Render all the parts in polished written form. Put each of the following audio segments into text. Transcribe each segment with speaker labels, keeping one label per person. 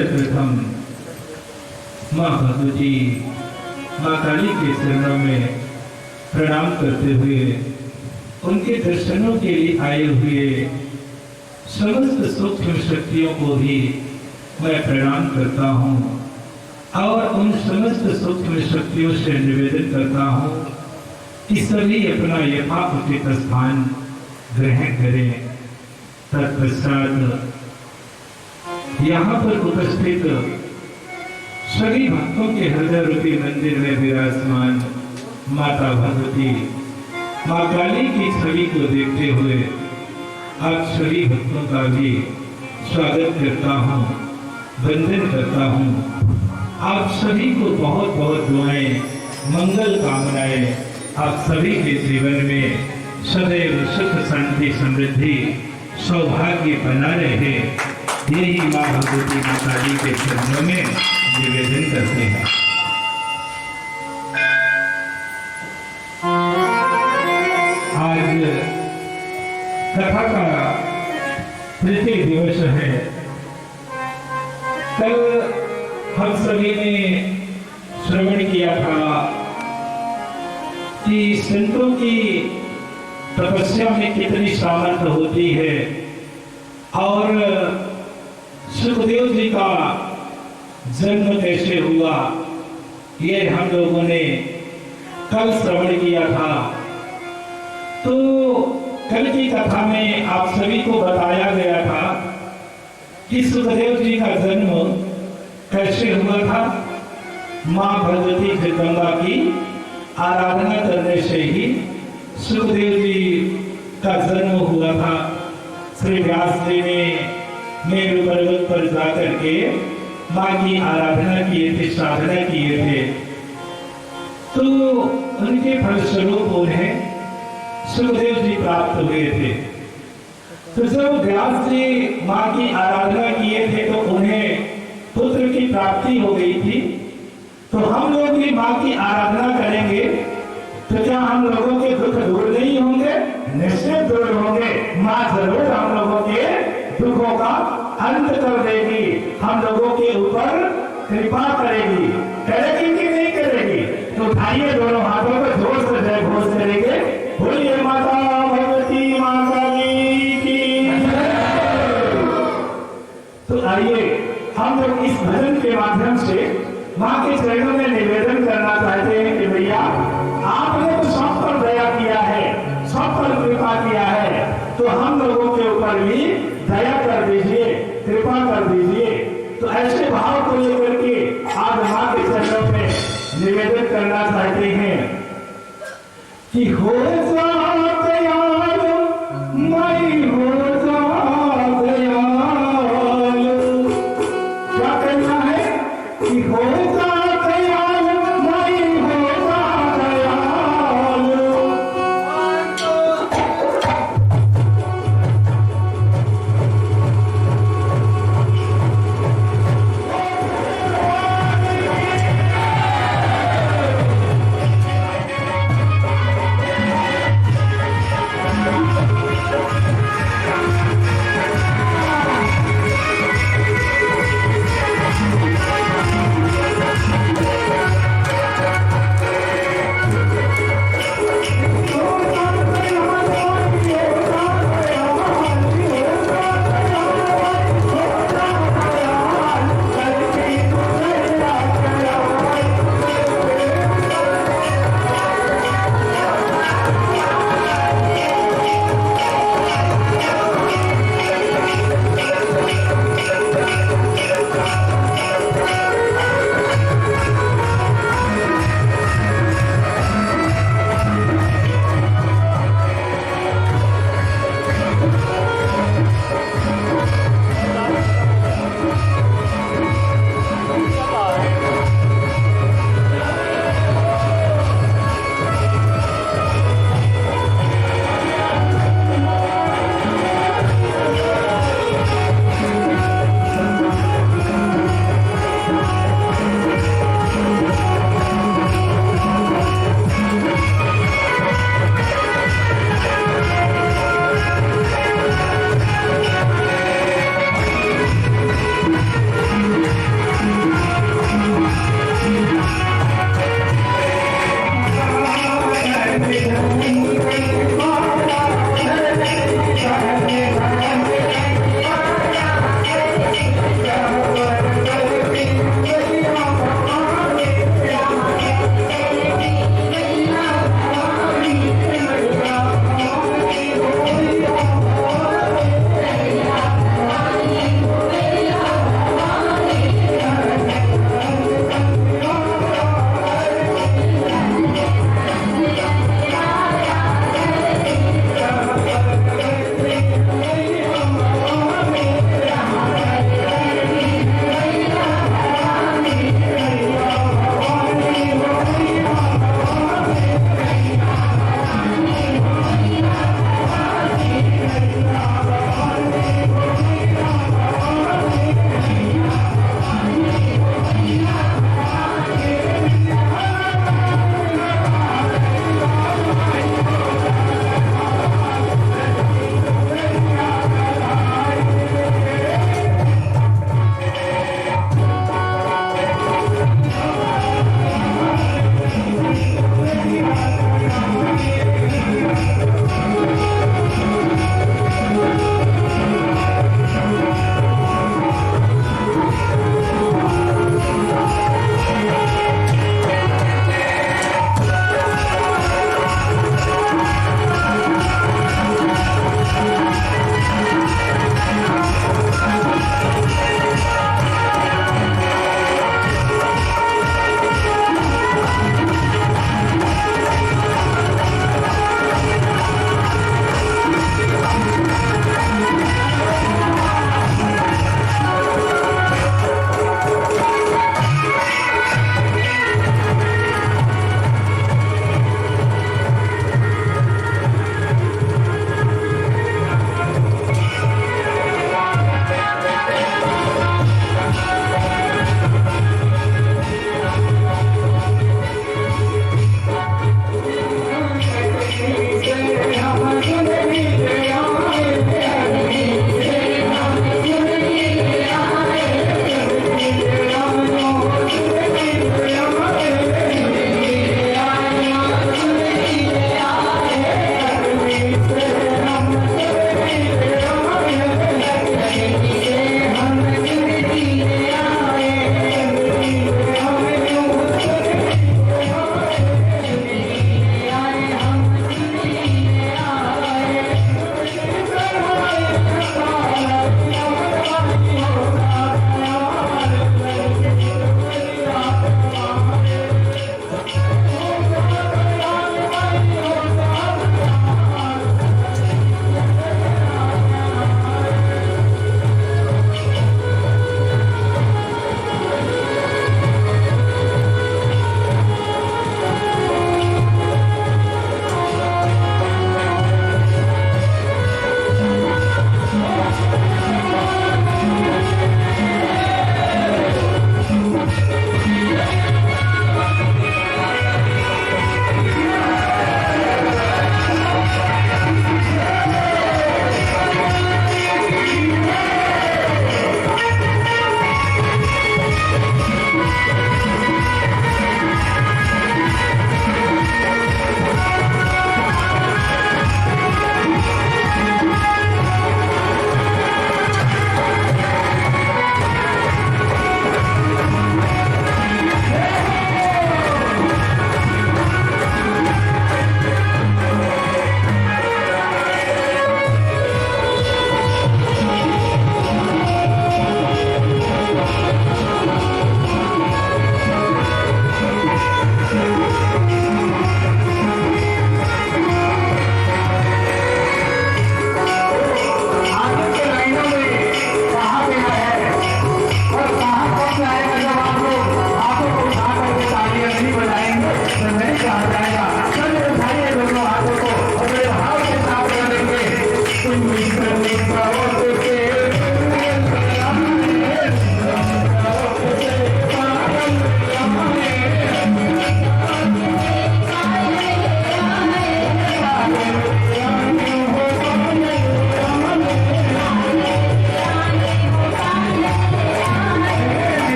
Speaker 1: सर्वप्रथम माँ भगवती माँ काली के चरणों में प्रणाम करते हुए उनके दर्शनों के लिए आए हुए समस्त सूक्ष्म शक्तियों को भी मैं प्रणाम करता हूँ और उन समस्त सूक्ष्म शक्तियों से निवेदन करता हूँ कि सभी अपना यथाउचित स्थान ग्रहण करें। तत्पश्चात यहाँ पर उपस्थित सभी भक्तों के हृदय रूपी मंदिर में विराजमान माता भगवती माँ काली की छवि को देखते हुए आप सभी भक्तों का भी स्वागत करता हूँ, वंदन करता हूँ। आप सभी को बहुत बहुत दुआएं, मंगल कामनाएं आप सभी के जीवन में सदैव सुख शांति समृद्धि सौभाग्य बना रहे, यही माँ भगवती माँ काली के चरणों में निवेदन करते हैं। आज कथा का तृतीय दिवस है। कल हम सभी ने श्रवण किया था कि संतों की तपस्या में कितनी सामर्थ्य होती है और सुखदेव जी का जन्म कैसे हुआ, ये हम लोगों ने कल श्रवण किया था। तो कल की कथा में आप सभी को बताया गया था कि सुखदेव जी का जन्म कैसे हुआ था। माँ भगवती जगदम्बा की आराधना करने से ही सुखदेव जी का जन्म हुआ था। श्री व्यास जी ने मेरु पर्वत पर जाकर के माँ की आराधना किए थे, साधना किए थे, तो उनके फलस्वरूप उन्हें सुखदेव जी प्राप्त हुए थे। तो जब व्यास जी माँ की आराधना किए थे तो उन्हें पुत्र की प्राप्ति हो गई थी। तो हम लोग भी माँ की आराधना करेंगे तो क्या हम लोगों के दुख दूर नहीं होंगे? निश्चित दूर होंगे। माँ जरूर हम लोगों के दुखों का अंत कर देगी, हम लोगों के ऊपर कृपा करेगी। करेगी कि नहीं करेगी? तो उठाइए दोनों हाथों को, जोर से जय घोष करेंगे, बोलिए माता भगवती माँ काली की। तो आइए हम लोग इस भजन के माध्यम से माँ के चरणों में निवेदन करना चाहते हैं कि भैया आपने तो सब पर दया किया है, सब पर कृपा किया है, तो हम लोगों के ऊपर भी दया कर दीजिए, कृपा कर दीजिए। तो ऐसे भाव को लेकर के आज माँ के चरणों में निवेदन करना चाहते हैं कि हो जा दयाल मैं हो जा दयाल। क्या करना है कि हो जा दयाल मैं हो जा दयाल।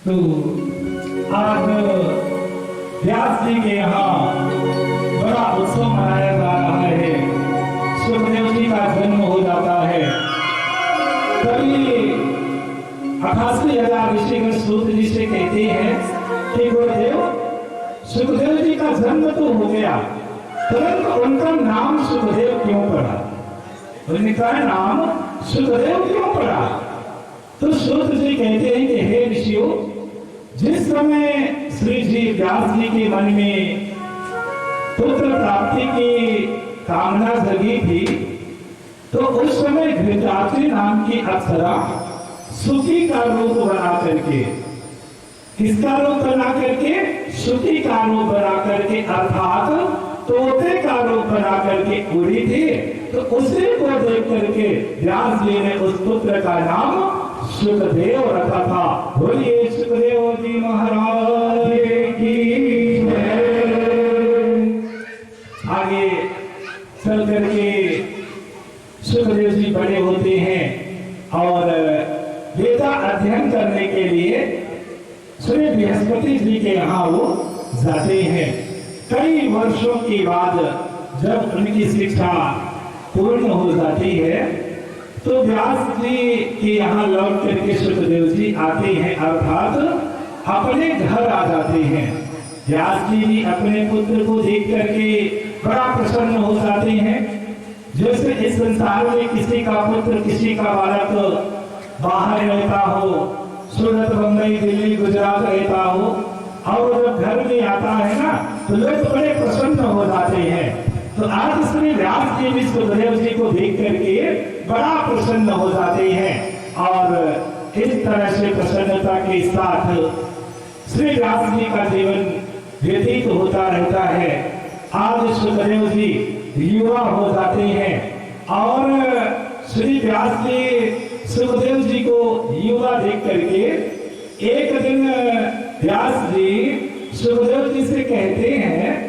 Speaker 1: तो आज व्यास जी के यहाँ बड़ा उत्सव मनाया जा रहा है। सुखदेव जी का जन्म हो जाता है। तभी 88,000 ऋषिगण सूत जी से कहते हैं कि गुरुदेव, सुखदेव जी का जन्म तो हो गया, परंतु उनका नाम सुखदेव क्यों पड़ा? उनका नाम सुखदेव क्यों पड़ा? तो सूत जी कहते हैं कि हे ऋषियों, जिस समय श्री जी व्यास जी के मन में पुत्र प्राप्ति की कामना जगी थी, तो उस समय घृताची नाम की अप्सरा सुखी का रूप बना करके, किसका रूप बना करके? सुखी का रूप बना करके, अर्थात तोते का रूप बना करके उड़ी थी। तो उसी को देख करके व्यास जी ने उस पुत्र का नाम सुखदेव रखा था। बोलिए सुखदेव जी महाराज की जय। आगे चल करके सुखदेव जी बड़े होते हैं और वेदा अध्ययन करने के लिए श्री बृहस्पति जी के यहाँ वो जाते हैं। कई वर्षों के बाद जब उनकी शिक्षा पूर्ण हो जाती है तो व्यास जी के यहाँ लौट करके सुखदेव जी आते हैं, अर्थात अपने घर आ जाते हैं। व्यास जी भी अपने पुत्र को देख करके बड़ा प्रसन्न हो जाते हैं। जैसे इस संसार में किसी का पुत्र, किसी का बालक बाहर रहता हो, सूरत, बंबई, दिल्ली, गुजरात रहता हो, और जब घर में आता है ना तो लोग बड़े प्रसन्न हो जाते हैं। तो आज श्री व्यास जी भी सुखदेव जी को देख करके बड़ा प्रसन्न हो जाते हैं और इस तरह से प्रसन्नता के साथ श्री व्यास जी का जीवन व्यतीत होता रहता है। आज सुखदेव जी युवा हो जाते हैं और श्री व्यास जी सुखदेव जी को युवा देख करके एक दिन व्यास जी सुखदेव जी से कहते हैं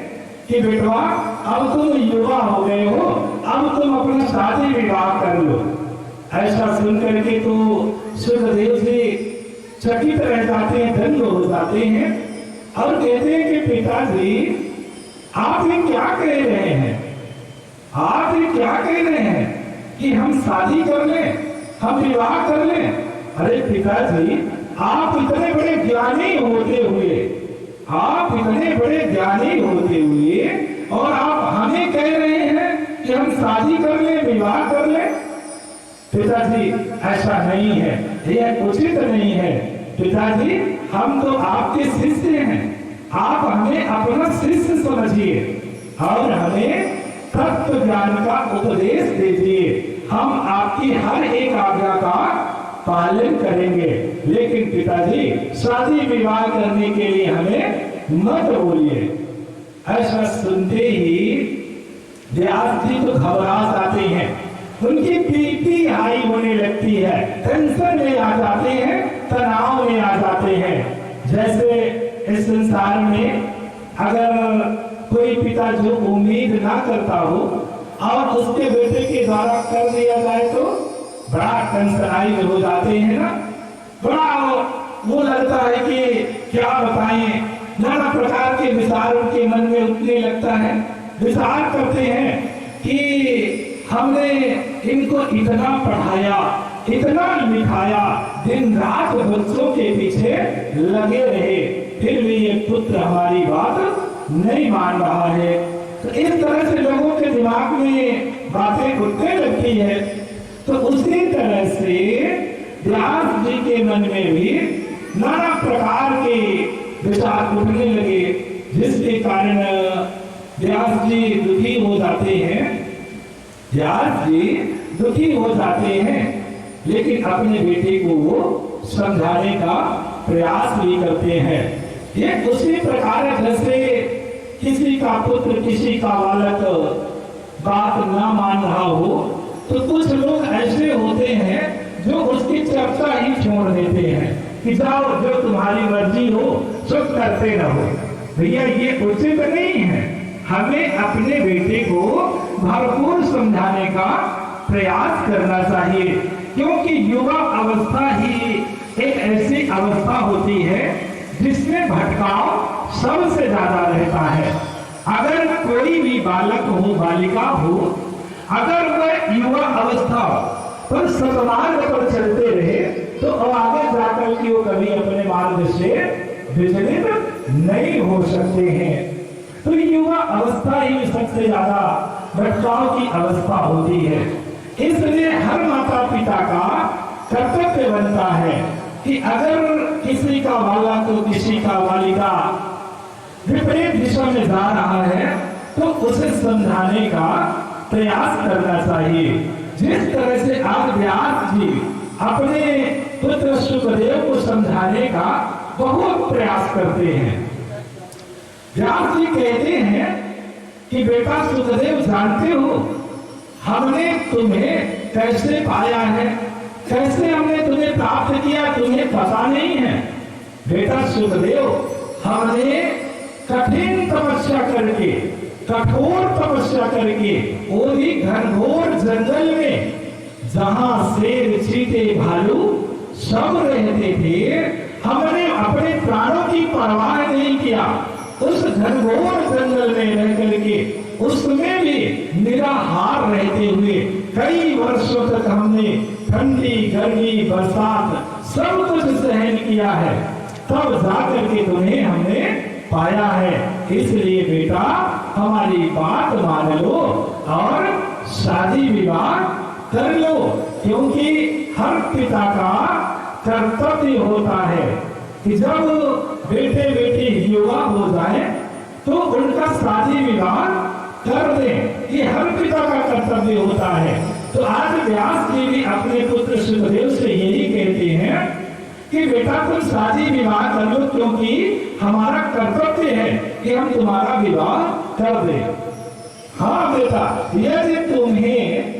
Speaker 1: कि बेटवा, अब तुम युवा हो गए हो, अब तुम अपना शादी विवाह कर लो। ऐसा सुन करके तो सुखदेव जी चकित रह जाते हैं, दंग हो जाते हैं और कहते हैं कि पिताजी, आप ये क्या कह रहे हैं? आप ये क्या कह रहे हैं कि हम शादी कर लें, हम विवाह कर लें? अरे पिताजी, आप इतने बड़े ज्ञानी होते हुए, आप इतने बड़े ज्ञानी होते हुए और आप हमें कह रहे हैं कि हम शादी कर लें, विवाह कर लें? पिताजी, ऐसा नहीं है, यह उचित नहीं है। पिताजी, हम तो आपके शिष्य हैं, आप हमें अपना शिष्य समझिए और हमें तत्व ज्ञान का उपदेश दीजिए। हम आपकी हर एक आज्ञा का पालन करेंगे, लेकिन पिताजी शादी विवाह करने के लिए हमें मत बोलिए। ऐसा सुनते ही व्यास जी तो घबरा जाते हैं, उनकी बीपी हाई होने लगती है, टेंशन में आ जाते हैं, तनाव में आ जाते हैं। जैसे इस संसार में अगर कोई पिता जो उम्मीद ना करता हो और उसके बेटे के द्वारा कर दिया जाए तो बड़ा टेंशनाइज हो जाते हैं ना, बड़ा वो लगता है कि क्या बताएं, नाना प्रकार के विचार उनके मन में उठने लगता है। विचार करते हैं कि हमने इनको इतना पढ़ाया, इतना लिखाया, दिन रात बच्चों के पीछे लगे रहे, फिर भी ये पुत्र हमारी बात नहीं मान रहा है। तो इस तरह से लोगों के दिमाग में बातें उठने लगती है। तो उसी तरह से व्यास जी के मन में भी नाना प्रकार के विचार उठने लगे, जिसके कारण व्यास जी दुखी हो जाते हैं। व्यास जी दुखी हो जाते हैं, लेकिन अपने बेटे को वो समझाने का प्रयास भी करते हैं। ये उसी प्रकार है जैसे किसी का पुत्र, किसी का बालक बात ना मान रहा हो, तो कुछ लोग ऐसे होते हैं जो उसकी चर्चा ही छोड़ देते हैं कि जाओ, जो तुम्हारी मर्जी हो सो करते रहो। भैया, ये उचित नहीं है। हमें अपने बेटे को भरपूर समझाने का प्रयास करना चाहिए, क्योंकि युवा अवस्था ही एक ऐसी ऐसी अवस्था होती है जिसमें भटकाव सबसे ज्यादा रहता है। अगर कोई भी बालक हो, बालिका हो, अगर वह युवा अवस्था पर सतमार्ग पर चलते रहे तो आगे जाकर के वो कभी अपने मार्ग से विचलित नहीं हो सकते हैं। तो युवा अवस्था ही सबसे ज्यादा भटकाव की अवस्था होती है। इसलिए हर माता पिता का कर्तव्य बनता है कि अगर किसी का बालक तो किसी का बालिका विपरीत दिशा में जा रहा है तो उसे समझाने का प्रयास करना चाहिए। जिस तरह से आज व्यास जी अपने पुत्र सुखदेव को समझाने का बहुत प्रयास करते हैं। व्यास जी कहते हैं कि बेटा सुखदेव, जानते हो हमने तुम्हें कैसे पाया है, कैसे हमने तुम्हें प्राप्त किया, तुम्हें पता नहीं है। बेटा सुखदेव, हमने कठिन तपस्या करके, कठोर तपस्या करके, वो भी घनघोर जंगल में जहां शेर, चीते, भालू सब रहते थे, हमने अपने प्राणों की परवाह नहीं किया। उस घनघोर जंगल में रह करके, उसमें भी निराहार रहते हुए कई वर्षों तक हमने ठंडी, गर्मी, बरसात सब कुछ सहन किया है, तब जाकर के तुम्हें हमने पाया है। इसलिए बेटा हमारी बात मान लो और शादी विवाह कर लो, क्योंकि हर पिता का कर्तव्य होता है कि जब बेटे बेटी युवा हो जाए तो उनका शादी विवाह कर दें। ये हर पिता का कर्तव्य होता है। तो आज व्यास जी भी अपने पुत्र सुखदेव से यही कहते हैं कि बेटा तुम शादी विवाह कर लो, क्योंकि हमारा कर्तव्य है कि हम तुम्हारा विवाह कर दें। हाँ बेटा, यदि तुम्हें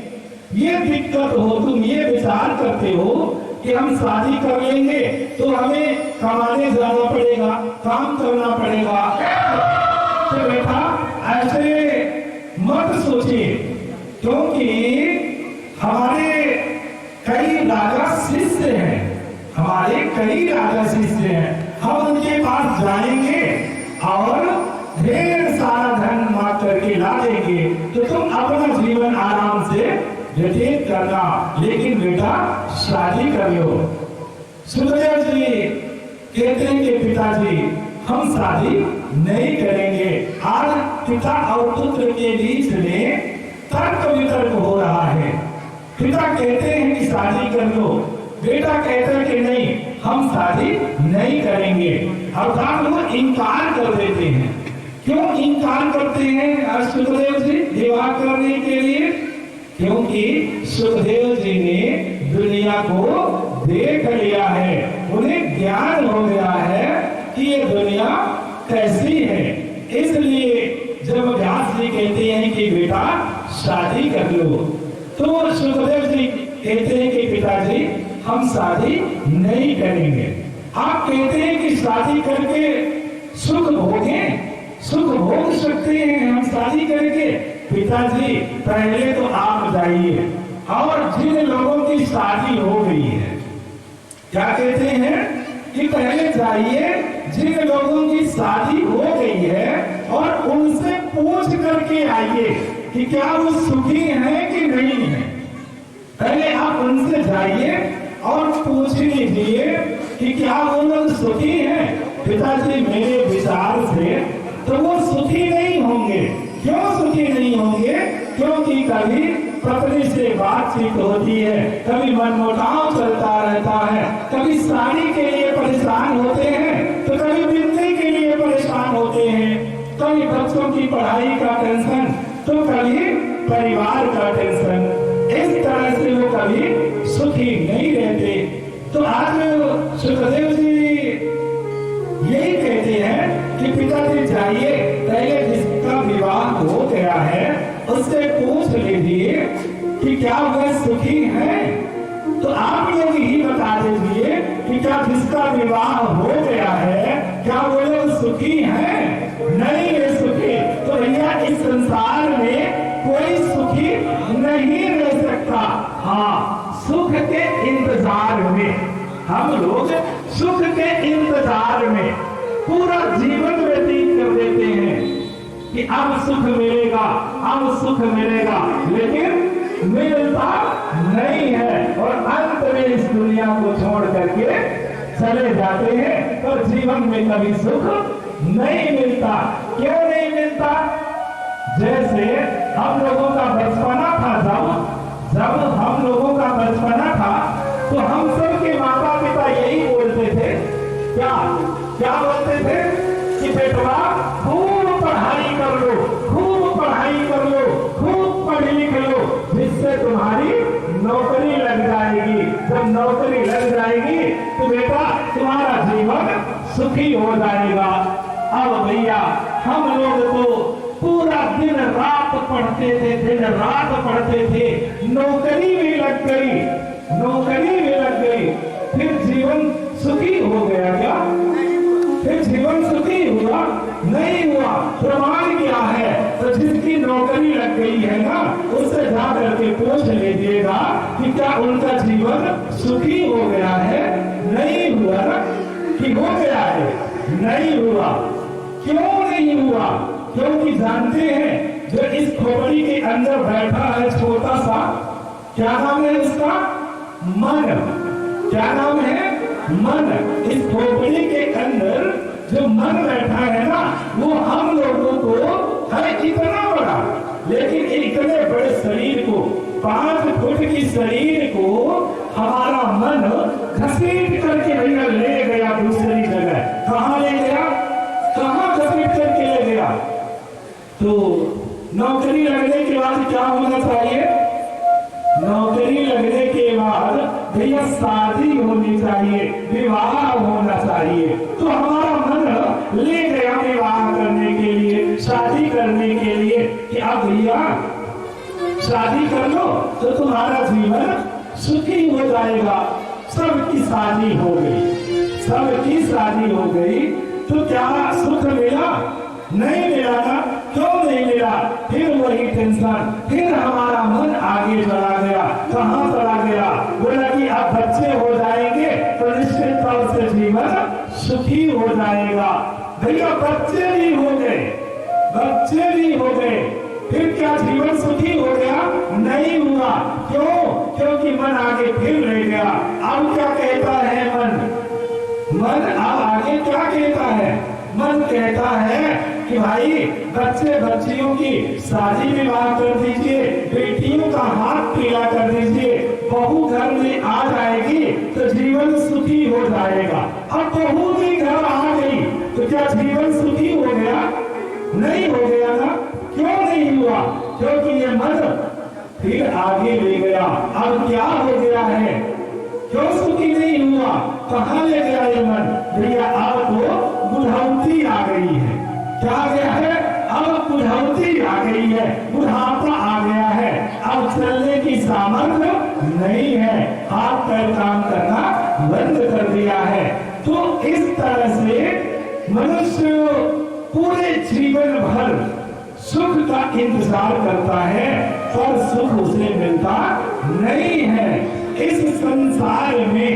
Speaker 1: ये दिक्कत हो, तुम ये विचार करते हो कि हम शादी कर लेंगे तो हमें कमाने जाना पड़ेगा, काम करना पड़ेगा, तो बेटा ऐसे मत सोचिए, क्योंकि हमारे कई राजा शिष्य हैं, हमारे कई राजा शिष्य हैं, हम उनके पास जाएंगे और ढेर सारा धन मांग करके ला देंगे, तो तुम अपना जीवन आराम से व्यतीत करना, लेकिन बेटा शादी कर लो। सुखदेव जी कहते हैं कि पिताजी हम शादी नहीं करेंगे। आज पिता और पुत्र के बीच में तर्क वितर्क हो रहा है। पिता कहते हैं कि शादी कर लो, बेटा कहता है कि नहीं हम शादी नहीं करेंगे, अर्थात वो इनकार कर देते हैं। क्यों इनकार करते हैं सुखदेव जी विवाह करने के लिए? क्योंकि सुखदेव जी ने दुनिया को देख लिया है, उन्हें ज्ञान हो गया है कि ये दुनिया कैसी है। इसलिए जब व्यास जी कहते हैं कि बेटा शादी कर लो, तो सुखदेव जी कहते हैं कि पिताजी हम शादी नहीं करेंगे। आप कहते हैं कि शादी करके सुख भोगें, सुख भोग सकते हैं हम शादी करके। पिताजी पहले तो आप जाइए और जिन लोगों की शादी हो गई है, क्या कहते हैं कि पहले जाइए जिन लोगों की शादी हो गई है और उनसे पूछ करके आइए कि क्या वो सुखी हैं कि नहीं है। पहले आप उनसे जाइए और पूछ लीजिए कि क्या वो लोग सुखी हैं। पिताजी मेरे विचार से तो वो सुखी नहीं होंगे। क्यों सुखी नहीं होंगे? क्योंकि कभी पत्नी से बातचीत होती है, कभी मनमुटाव चलता रहता है, कभी साड़ी के लिए परेशान होते हैं तो कभी बिजली के लिए परेशान होते हैं, कभी बच्चों की पढ़ाई का टेंशन तो कभी परिवार का टेंशन। इस तरह से वो कभी सुखी नहीं रहते। तो आज सुखदेव जी यही कहते हैं कि पिताजी जाइए, पहले जिसका विवाह हो गया है उससे पूछ लीजिए कि क्या वह सुखी है। तो आप लोग ही बता दीजिए कि क्या जिसका विवाह हो गया है क्या वो लोग सुखी हैं? नहीं है सुखी। तो भैया इस संसार में कोई सुखी नहीं रह सकता। हाँ, सुख के इंतजार में हम लोग सुख के इंतजार में पूरा जीवन व्यतीत कर देते हैं कि अब सुख मिलेगा, अब सुख मिलेगा, लेकिन मिलता नहीं है और अंत में इस दुनिया को छोड़ करके चले जाते हैं। पर जीवन में कभी सुख नहीं मिलता। क्यों नहीं मिलता? जैसे हम लोगों का बचपना था, जब हम लोगों का बचपना था तो हम सब के माता पिता यही बोलते थे, क्या बोलते थे कि बेटवा खूब पढ़ाई कर लो, खूब पढ़ाई कर लो, खूब पढ़ लिख लो, जिससे तुम्हारी नौकरी लग जाएगी। जब नौकरी लग जाएगी तो बेटा तुम्हारा जीवन सुखी हो जाएगा। अब भैया हम लोग तो पूरा दिन रात पढ़ते थे, दिन रात पढ़ते थे, नौकरी भी लग गई, नौकरी भी लग गई, फिर जीवन सुखी हो गया क्या? फिर जीवन सुखी हुआ? नहीं हुआ। प्रमाण क्या है? तो जिसकी नौकरी लग गई है ना, उससे जा करके पूछ लीजिएगा कि क्या उनका जीवन सुखी हो गया है? नहीं हुआ ना, कि हो गया है? नहीं हुआ। क्यों नहीं हुआ? क्योंकि जानते हैं जो इस खोपड़ी के अंदर बैठा है छोटा सा, क्या नाम है उसका? मन। क्या नाम है? मन। इस खोपड़ी के अंदर जो मन बैठा है ना, वो हम लोगों को है इतना बड़ा, लेकिन इतने बड़े शरीर को, 5 फुट की शरीर को हमारा मन घसीट करके भैया ले गया दूसरी जगह। कहाँ ले गया? कहाँ घसीट करके ले गया? तो नौकरी लगने के बाद क्या होना चाहिए? नौकरी लगने के बाद भैया शादी होनी चाहिए, विवाह होना चाहिए। तो हमारा मन ले गया विवाह करने के लिए, शादी करने के लिए कि अब भैया शादी कर लो तो तुम्हारा जीवन सुखी हो जाएगा। सबकी शादी हो गई, सबकी शादी हो गई, तो क्या सुख मिला? नहीं मिला ना। क्यों नहीं मिला? फिर वही टेंशन, फिर हमारा मन आगे चला गया। कहाँ चला गया? बोला कि अब बच्चे हो जाएंगे तो निश्चित तौर से जीवन सुखी हो जाएगा। भैया बच्चे भी हो गए, बच्चे भी हो गए, फिर क्या जीवन सुखी हो गया? नहीं हुआ। क्यों? क्योंकि मन आगे फिर ले गया। अब क्या कहता है मन? मन अब आगे क्या कहता है? मन कहता है कि भाई बच्चे बच्चियों की शादी विवाह कर दीजिए, बेटियों का हाथ पीला कर दीजिए, बहू घर में आ जाएगी तो जीवन सुखी हो जाएगा। अब बहू भी घर आ गई तो क्या जीवन सुखी हो गया? नहीं हो गया ना। क्यों नहीं हुआ? क्योंकि ये मन फिर आगे ले गया। अब क्या हो गया है? क्यों सुखी नहीं हुआ? कहाँ ले गया ये मन? भैया अब तो बुढ़ौती आ गई है। क्या आ गया है? अब बुढ़ौती आ गई है, बुढ़ापा आ गया है, अब चलने की सामर्थ्य नहीं है, हाथ पैर काम करना बंद कर दिया है। तो इस तरह से मनुष्य पूरे जीवन भर सुख का इंतजार करता है, पर सुख उसे मिलता नहीं है। इस संसार में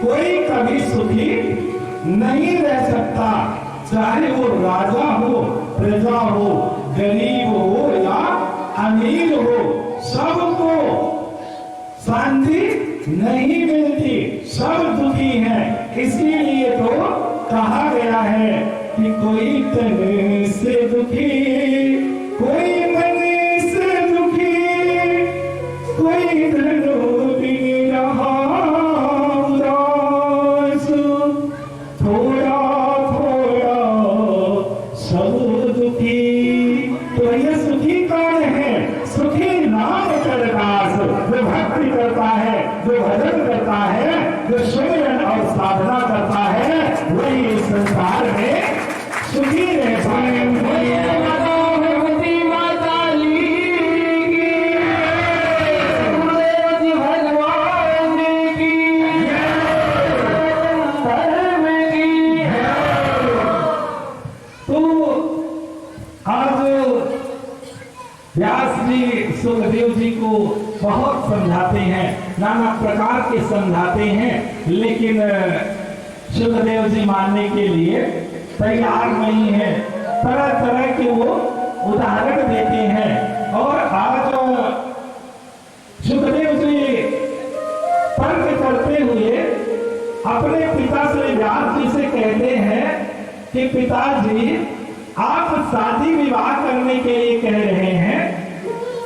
Speaker 1: कोई कभी सुखी नहीं रह सकता, चाहे वो राजा हो, प्रजा हो, गरीब हो या अमीर हो, सबको शांति नहीं मिलती, सब दुखी हैं। इसीलिए तो कहा गया है कि कोई तन से दुखी, कोई मन से दुखी, कोई धन बिन रहा उदास, थोड़ा थोड़ा सब दुखी। तो ये सुखी कौन है? सुखी नाम करदास, जो भक्ति करता है, जो भजन करता है, जो सुमिरन और साधना करता है, वही इस संसार में सुखी रहता है। व्यास जी सुखदेव जी को बहुत समझाते हैं नाना प्रकार के समझाते हैं, लेकिन सुखदेव जी मानने के लिए तैयार नहीं है। तरह तरह के वो उदाहरण देते हैं। और आज सुखदेव जी तर्क करते हुए अपने पिता से व्यास जी से कहते हैं कि पिताजी, आप शादी विवाह करने के लिए कह रहे हैं,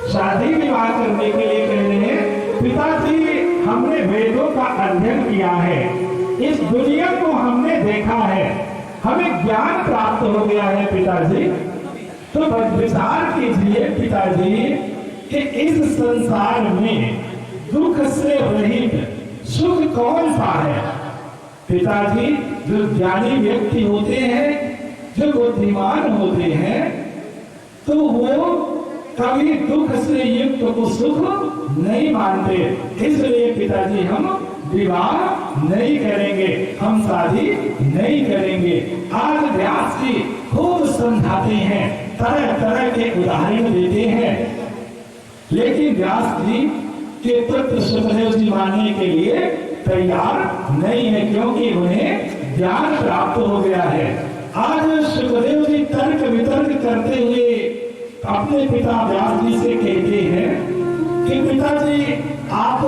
Speaker 1: शादी विवाह करने के लिए कह रहे हैं। पिताजी, हमने वेदों का अध्ययन किया है, इस दुनिया को हमने देखा है, हमें ज्ञान प्राप्त हो गया है पिताजी। तो विचार कीजिए पिताजी कि इस संसार में दुख से रहित सुख कौन सा है। पिताजी, जो ज्ञानी व्यक्ति होते हैं, जो बुद्धिमान होते हैं, तो वो कभी दुख से युक्त को सुख नहीं मानते। इसलिए पिताजी, हम विवाह नहीं करेंगे, हम शादी नहीं करेंगे। आज व्यास जी खूब समझाते हैं, तरह तरह के उदाहरण देते हैं, लेकिन व्यास जी के पुत्र सुखदेव जी मानने के लिए तैयार नहीं है, क्योंकि उन्हें ज्ञान प्राप्त हो गया है। आज सुखदेव जी तर्क वितर्क करते हुए अपने पिता व्यास जी से कहते हैं कि पिताजी, आप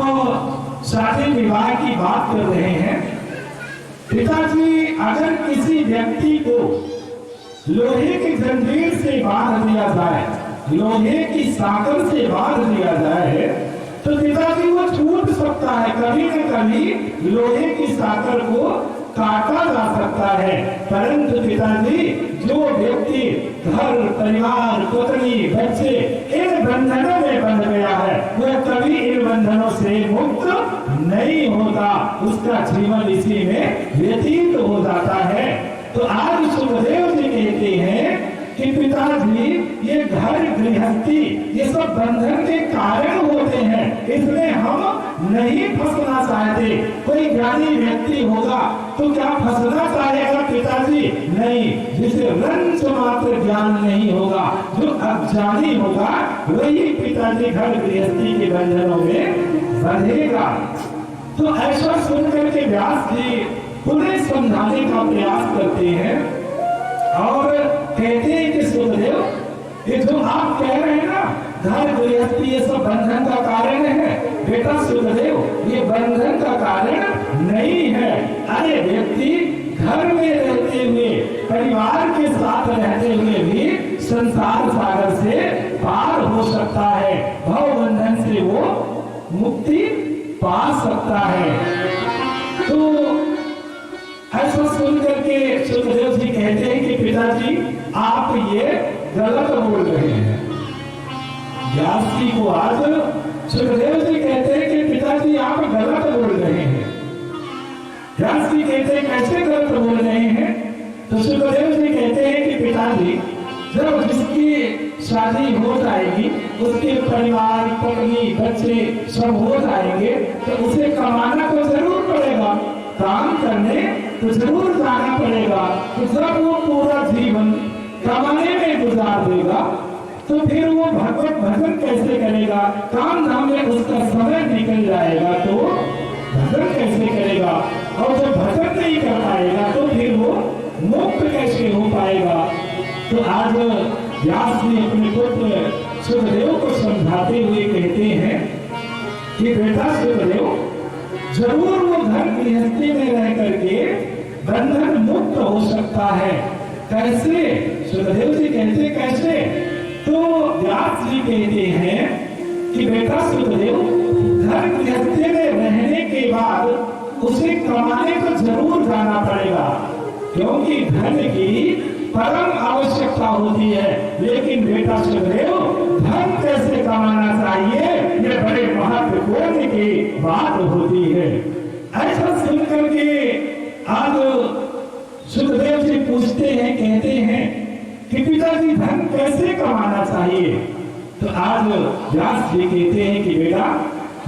Speaker 1: शादी विवाह की बात कर रहे हैं। पिताजी, अगर किसी व्यक्ति को लोहे की जंजीर से बांध दिया जाए, लोहे की साकर से बांध दिया जाए, तो पिताजी वो छूट सकता है। कभी न कभी लोहे की साकर को काटा जा सकता है, परंतु पिताजी, जो व्यक्ति घर परिवार पत्नी बच्चे इन बंधनों में बंध गया है, वह कभी इन बंधनों से मुक्त नहीं होता, उसका जीवन इसी में व्यतीत हो जाता है। तो आज सुखदेव जी कहते हैं कि पिताजी, ये घर गृहस्थी ये सब बंधन के कारण होते हैं, इसमें हम नहीं फंसना चाहते। कोई ज्ञानी व्यक्ति होगा तो क्या फंसना चाहेगा पिताजी? नहीं। जिसे रंच मात्र ज्ञान नहीं होगा, जो अज्ञानी होगा, वही पिताजी घर गृहस्थी के बंधनों में बंधेगा। तो ऐसा सुनकर के व्यास जी पुनः समझाने का प्रयास करते हैं और कहते हैं कि सुखदेव, ये जो आप कह रहे हैं ना, घर गृहस्थी ये सब बंधन का कारण है, बेटा सुखदेव, ये बंधन का कारण नहीं है। अरे व्यक्ति घर में रहते हुए, परिवार के साथ रहते हुए भी संसार सागर से पार हो सकता है, भव बंधन से वो मुक्ति पा सकता है। तो ऐसा सुन करके सुखदेव जी कहते हैं कि पिताजी, आप ये गलत बोल रहे हैं। व्यास जी को आज सुखदेव जी कहते हैं कि पिताजी, आप गलत बोल रहे हैं। व्यास जी कहते हैं, कैसे गलत बोल रहे हैं? तो सुखदेव जी कहते हैं कि पिताजी, जब जिसकी शादी हो जाएगी, उसके परिवार पत्नी बच्चे सब हो जाएंगे, तो उसे कमाना तो जरूर पड़ेगा, काम करने तो जरूर जाना पड़ेगा। तो जब वो पूरा जीवन कमाने में गुजार देगा, तो फिर वो भगवत भजन कैसे करेगा? काम धाम में उसका समय निकल जाएगा, तो भजन कैसे करेगा? और जब भजन नहीं कर पाएगा, तो फिर वो मुक्त कैसे हो पाएगा? तो आज व्यास जी अपने पुत्र सुखदेव को समझाते हुए कहते हैं कि बेटा सुखदेव, जरूर वो घर गृहस्थी में रह करके बंधन मुक्त हो सकता है। कैसे? सुखदेव जी कहते कैसे? तो व्यास जी कहते हैं कि बेटा सुखदेव, घर गृहस्थी में रहने के बाद उसे कमाने को जरूर जाना पड़ेगा, क्योंकि धन की परम आवश्यकता होती है। लेकिन बेटा सुखदेव, धन कैसे कमाना चाहिए, ये बड़े महत्वपूर्ण की बात होती है। ऐसा सुनकर के आज सुखदेव जी पूछते हैं, कहते हैं कि पिताजी, धन कैसे कमाना चाहिए? तो आज व्यास जी कहते हैं कि बेटा,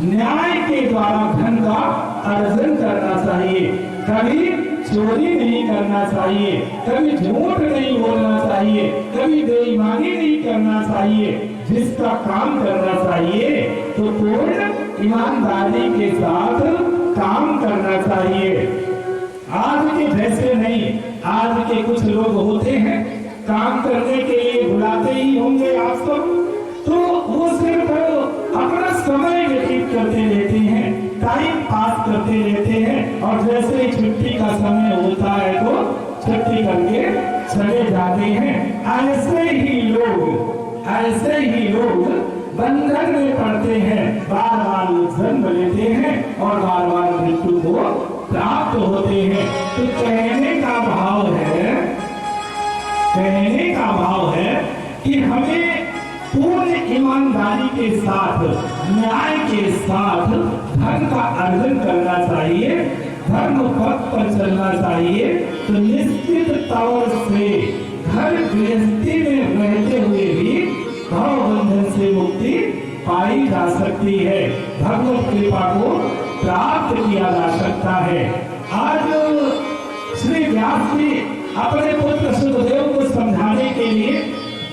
Speaker 1: न्याय के द्वारा धन का अर्जन करना चाहिए, कभी चोरी नहीं करना चाहिए, कभी झूठ नहीं बोलना चाहिए, कभी बेईमानी नहीं करना चाहिए। जिसका काम करना चाहिए तो पूर्ण ईमानदारी के साथ काम करना चाहिए। आज के जैसे नहीं, आज के कुछ लोग होते हैं काम करने के लिए बुलाते ही होंगे आप सब, तो वो सिर्फ अपना समय व्यतीत करते रहते हैं, टाइम पास करते रहते हैं, और जैसे ही छुट्टी का समय होता है तो छुट्टी करके चले जाते हैं। ऐसे ही लोग बंधन में पड़ते हैं, बार बार जन्म लेते हैं और बार बार मृत्यु को प्राप्त होते हैं। तो कहने का भाव है कि हमें पूर्ण ईमानदारी के साथ, न्याय के साथ धर्म का अर्जन करना चाहिए, धर्म पथ पर चलना चाहिए। तो निश्चित तौर से घर गृहस्थी में रहते हुए भी भाव बंधन से मुक्ति पाई जा सकती है, भगवत कृपा को प्राप्त किया जा सकता है। आज श्री व्यास जी अपने पुत्र सुखदेव को समझाने के लिए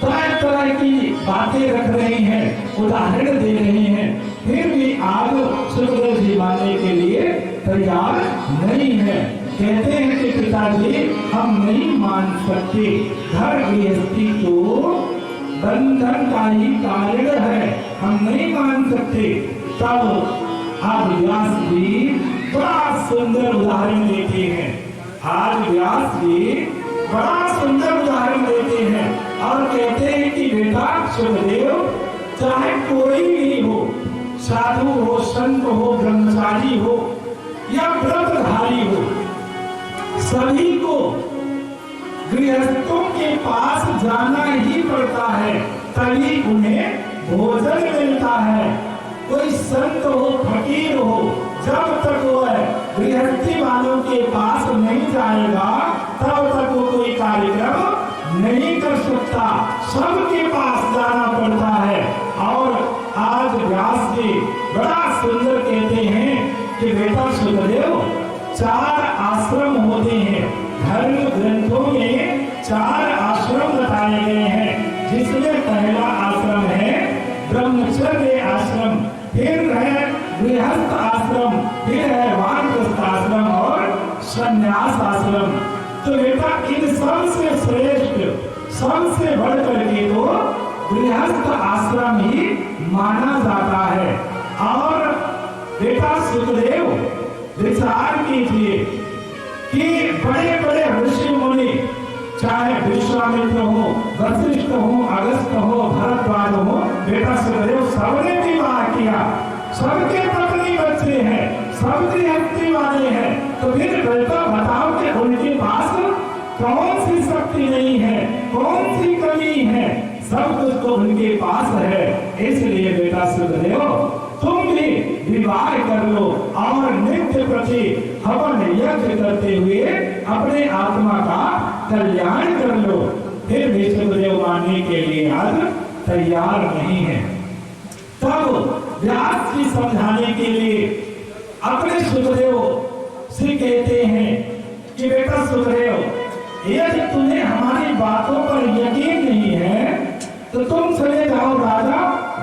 Speaker 1: तरह तरह की बातें रख रहे हैं, उदाहरण दे रहे हैं, फिर भी आज सुखदेव जी मानने के लिए तैयार नहीं है। कहते हैं कि पिताजी हम नहीं मान सकते, घर गृहस्थी तो बंधन का ही कारण है, हम नहीं मान सकते। तब आज व्यास जी बड़ा सुंदर उदाहरण देते हैं, आज व्यास जी बड़ा सुंदर उदाहरण देते हैं और कहते हैं कि बेटा सुखदेव, चाहे कोई भी हो, साधु हो, संत हो, ब्रह्मचारी हो या व्रतधारी हो, सभी को गृहस्थों के पास जाना ही पड़ता है, तभी उन्हें भोजन मिलता है। कोई संत हो, फकीर हो, जब तक वह गृहस्थी वालों के पास नहीं जाएगा तब तक वो कोई कार्यक्रम नहीं कर सकता, सबके पास जाना पड़ता है। और आज व्यास जी बड़ा सुंदर कहते हैं कि बेटा सुखदेव, 4 आश्रम होते हैं, धर्म ग्रंथों में 4 आश्रम बताए गए हैं, जिसमें पहला आश्रम है ब्रह्मचर्य आश्रम, फिर है गृहस्थ आश्रम, फिर है वानप्रस्थ आश्रम और संन्यास आश्रम। तो बेटा इन सबसे श्रेष्ठ, सबसे बढ़ करके तो गृहस्थ आश्रम ही माना जाता है। और बेटा सुखदेव विचार कीजिए कि बड़े बड़े ऋषि मुनि, चाहे विश्वामित्र हो, वशिष्ठ हो, अगस्त्य हो, भरद्वाज हो, बेटा सुखदेव सबने विवाह किया, सबके पत्नी बच्चे हैं, सब गृहस्थी वाले हैं। तो फिर बेटा बताओ कि उनके पास कौन सी शक्ति नहीं है, कौन सी कमी है, सब कुछ तो उनके पास है। इसलिए बेटा सुखदेव तुम भी विवाह कर लो और नित्य प्रति हवन यज्ञ करते हुए अपने आत्मा का कल्याण कर लो। फिर भी सुखदेव मानने के लिए आज तैयार नहीं है। तब व्यास जी समझाने के लिए अपने सुखदेव से कहते हैं कि बेटा सुखदेव, यदि तुम्हें हमारी बातों पर यकीन नहीं है तो तुम चले जाओ राजा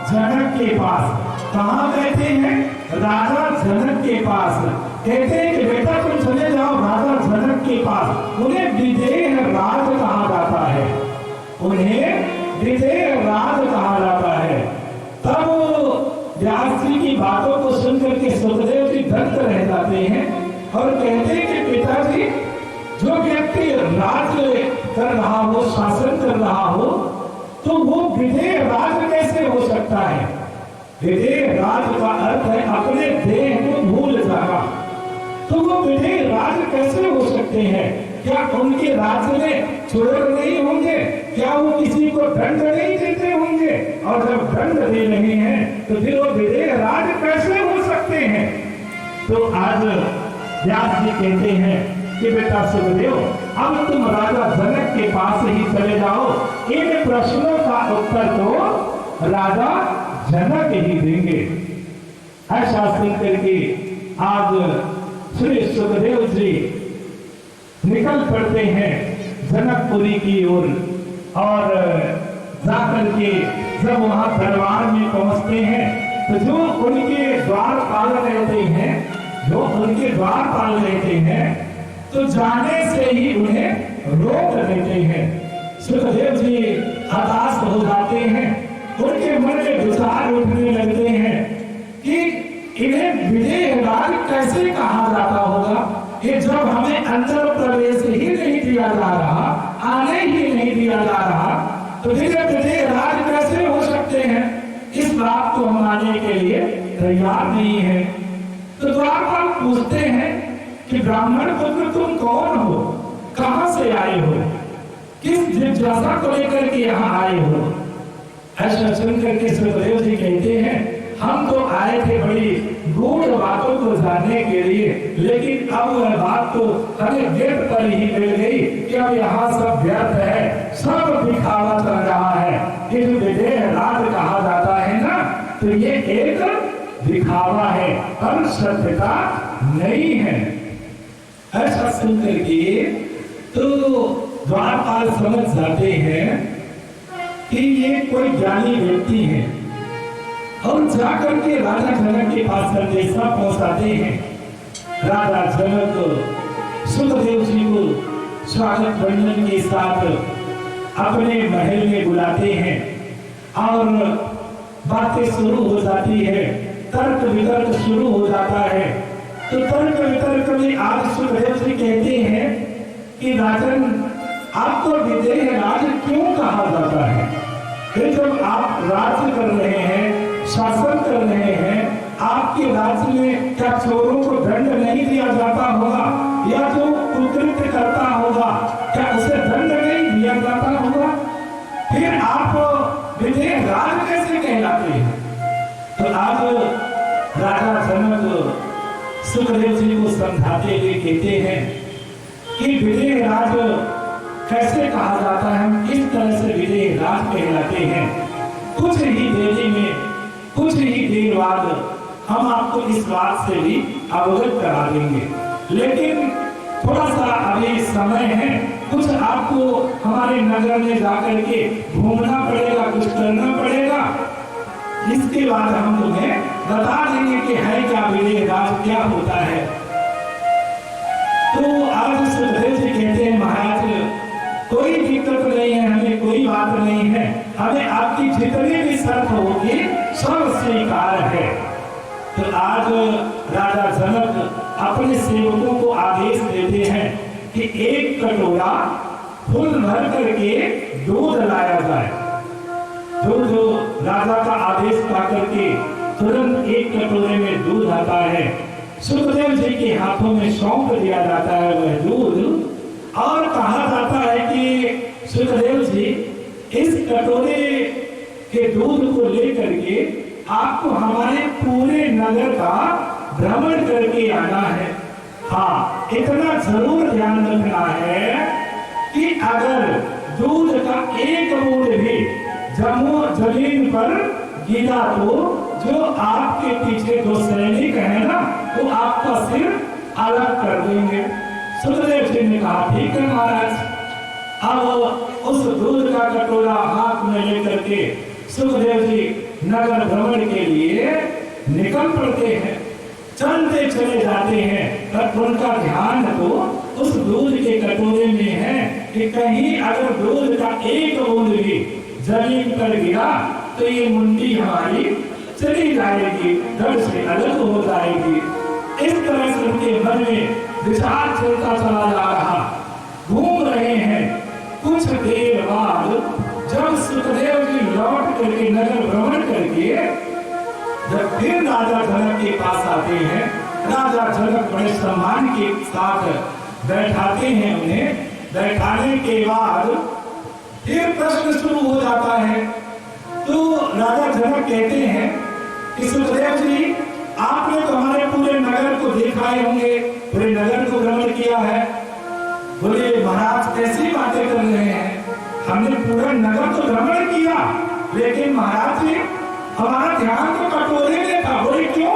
Speaker 1: जनक के पास। कहाँ कहते हैं? राजा जनक के पास। कहते हैं कि बेटा तुम चले जाओ राजा जनक के पास, उन्हें विदेह राज कहा जाता है, उन्हें विदेह राज कहा जाता है। तब व्यास जी की बातों को सुनकर के सुखदेव जी दत्त रह जाते हैं और कहते हैं कि पिताजी, जो व्यक्ति राज्य कर रहा हो, शासन कर रहा हो, तो वो विदेह राज कैसे हो सकता है? विदेह राज का अर्थ है अपने देह को भूल जाना। तो वो विदेह राज कैसे हो सकते हैं? क्या उनके राज्य में चोर नहीं होंगे? क्या वो किसी को दंड नहीं देते होंगे? और जब दंड दे रहे हैं तो फिर वो विदेह राज कैसे हो सकते हैं? तो आज व्यास जी कहते हैं कि बेटा सुखदेव, अब तुम राजा जनक के पास ही चले जाओ, इन प्रश्नों का उत्तर तो राजा जनक ही देंगे। ऐसा सुनकर के आज श्री सुखदेव जी निकल पड़ते हैं जनकपुरी की ओर और जाकर के जब वहां दरबार में पहुंचते हैं तो जो उनके द्वारपाल रहते हैं, जो उनके द्वारपाल रहते हैं, तो जाने से ही उन्हें रोक देते हैं। सुखदेव जी हताश हो जाते हैं, उनके मन में विचार उठने लगते हैं कि इन्हें विदेह राज कैसे कहा जाता होगा, कि जब हमें अंदर प्रवेश ही नहीं दिया जा रहा, आने ही नहीं दिया जा रहा, तो विदेह राज कैसे हो सकते हैं। इस बात को हम मानने के लिए तैयार नहीं है। तो द्वारपाल पूछते हैं कि ब्राह्मण पुत्र तुम कौन हो, कहां से आए हो, किस जिज्ञासा को लेकर के यहाँ आए हो। ऐसा सुनकर के सुखदेव जी कहते हैं हम तो आए थे बड़ी गूढ़ बातों को जानने के लिए, लेकिन अब वह बात तो हमें गेट पर ही मिल गई कि अब यहाँ सब व्यर्थ है, सब दिखावा चल रहा है। ये जो विदेह राज कहा जाता है ना, तो ये एक दिखावा है और सत्यता नहीं है। ऐसा सुनकर के तो द्वारपाल समझ जाते हैं कि ये कोई ज्ञानी व्यक्ति है, और जाकर के राजा जनक के पास संदेशा पहुंचाते हैं। राजा जनक सुखदेव जी को स्वागत वंदन के साथ अपने महल में बुलाते हैं और बातें शुरू हो जाती है, तर्क वितर्क शुरू हो जाता है। तो तर्क वितर्क में आज सुखदेव जी कहते हैं कि राजन, आपको विदेह राज क्यों कहा जाता है। फिर जब आप राज्य कर रहे हैं, शासन कर रहे हैं, आपके राज्य में क्या चोरों को दंड नहीं दिया जाता होगा, या जो कुकृत्य करता होगा क्या उसे दंड नहीं दिया जाता होगा, फिर आप विदेह राज कैसे कहलाते हैं। तो आज राजा जनक सुखदेव जी को समझाते हुए कहते हैं कि विदेह राज कैसे कहा जाता है, हम किस तरह से विदेह राज कहलाते हैं। कुछ ही देरी में, कुछ ही देर बाद हम आपको इस बात से भी अवगत करा देंगे, लेकिन थोड़ा सा अभी समय है, कुछ आपको हमारे नगर में जाकर के घूमना पड़ेगा, कुछ करना पड़ेगा। इसके बाद हम तुम्हें बता देंगे कि है क्या विदेह राज, क्या होता है। तो आज सुखदेव जी कहते हैं महाराज कोई दिक्कत नहीं है, हमें कोई बात नहीं है, हमें आपकी जितनी भी शर्त होगी सब स्वीकार है। तो आज राजा जनक अपने सेवकों को आदेश देते हैं कि एक कटोरा फुल भर करके दूध लाया जाए। जो राजा का आदेश पाकर के तुरंत एक कटोरे में दूध आता है, सुखदेव जी के हाथों में सौंप दिया जाता है वह दूध, और कहा जाता है कि सुखदेव जी इस कटोरे के दूध को लेकर के आपको हमारे पूरे नगर का भ्रमण करके आना है। हाँ, इतना जरूर ध्यान रखना है कि अगर दूध का एक बूंद भी जमीन पर गिरा तो जो आपके पीछे दो सैनिक है ना, वो आपका सिर अलग कर देंगे। सुखदेव जी ने कहा ठीक है महाराज। अब उस दूध का कटोरा हाथ में लेकर के सुखदेव जी नगर भ्रमण के लिए निकल पड़ते हैं, चलते चले जाते हैं, पर उनका ध्यान तो उस दूध के कटोरे में है कि कहीं अगर दूध का एक बूंद भी जमीन पर गिरा तो ये मुंडी हमारी चली जाएगी, धड़ से अलग हो जाएगी। इस तरह से उनके मन में विचार चलता चला जा रहा, घूम रहे हैं। कुछ देर बाद जब सुखदेव जी लौट करके नगर भ्रमण करके जब फिर राजा जनक के पास आते हैं, राजा जनक बड़े सम्मान के साथ बैठाते हैं उन्हें। बैठाने के बाद फिर प्रश्न शुरू हो जाता है। तो राजा जनक कहते हैं कि सुखदेव जी आपने तो हमारे पूरे नगर को दिखाए होंगे, पूरे नगर को भ्रमण किया है। बोले महाराज कैसी बातें कर रहे हैं, हमने पूरा नगर तो भ्रमण किया, लेकिन महाराज जी हमारा ध्यान तो कटोरे में था। बोले क्यों?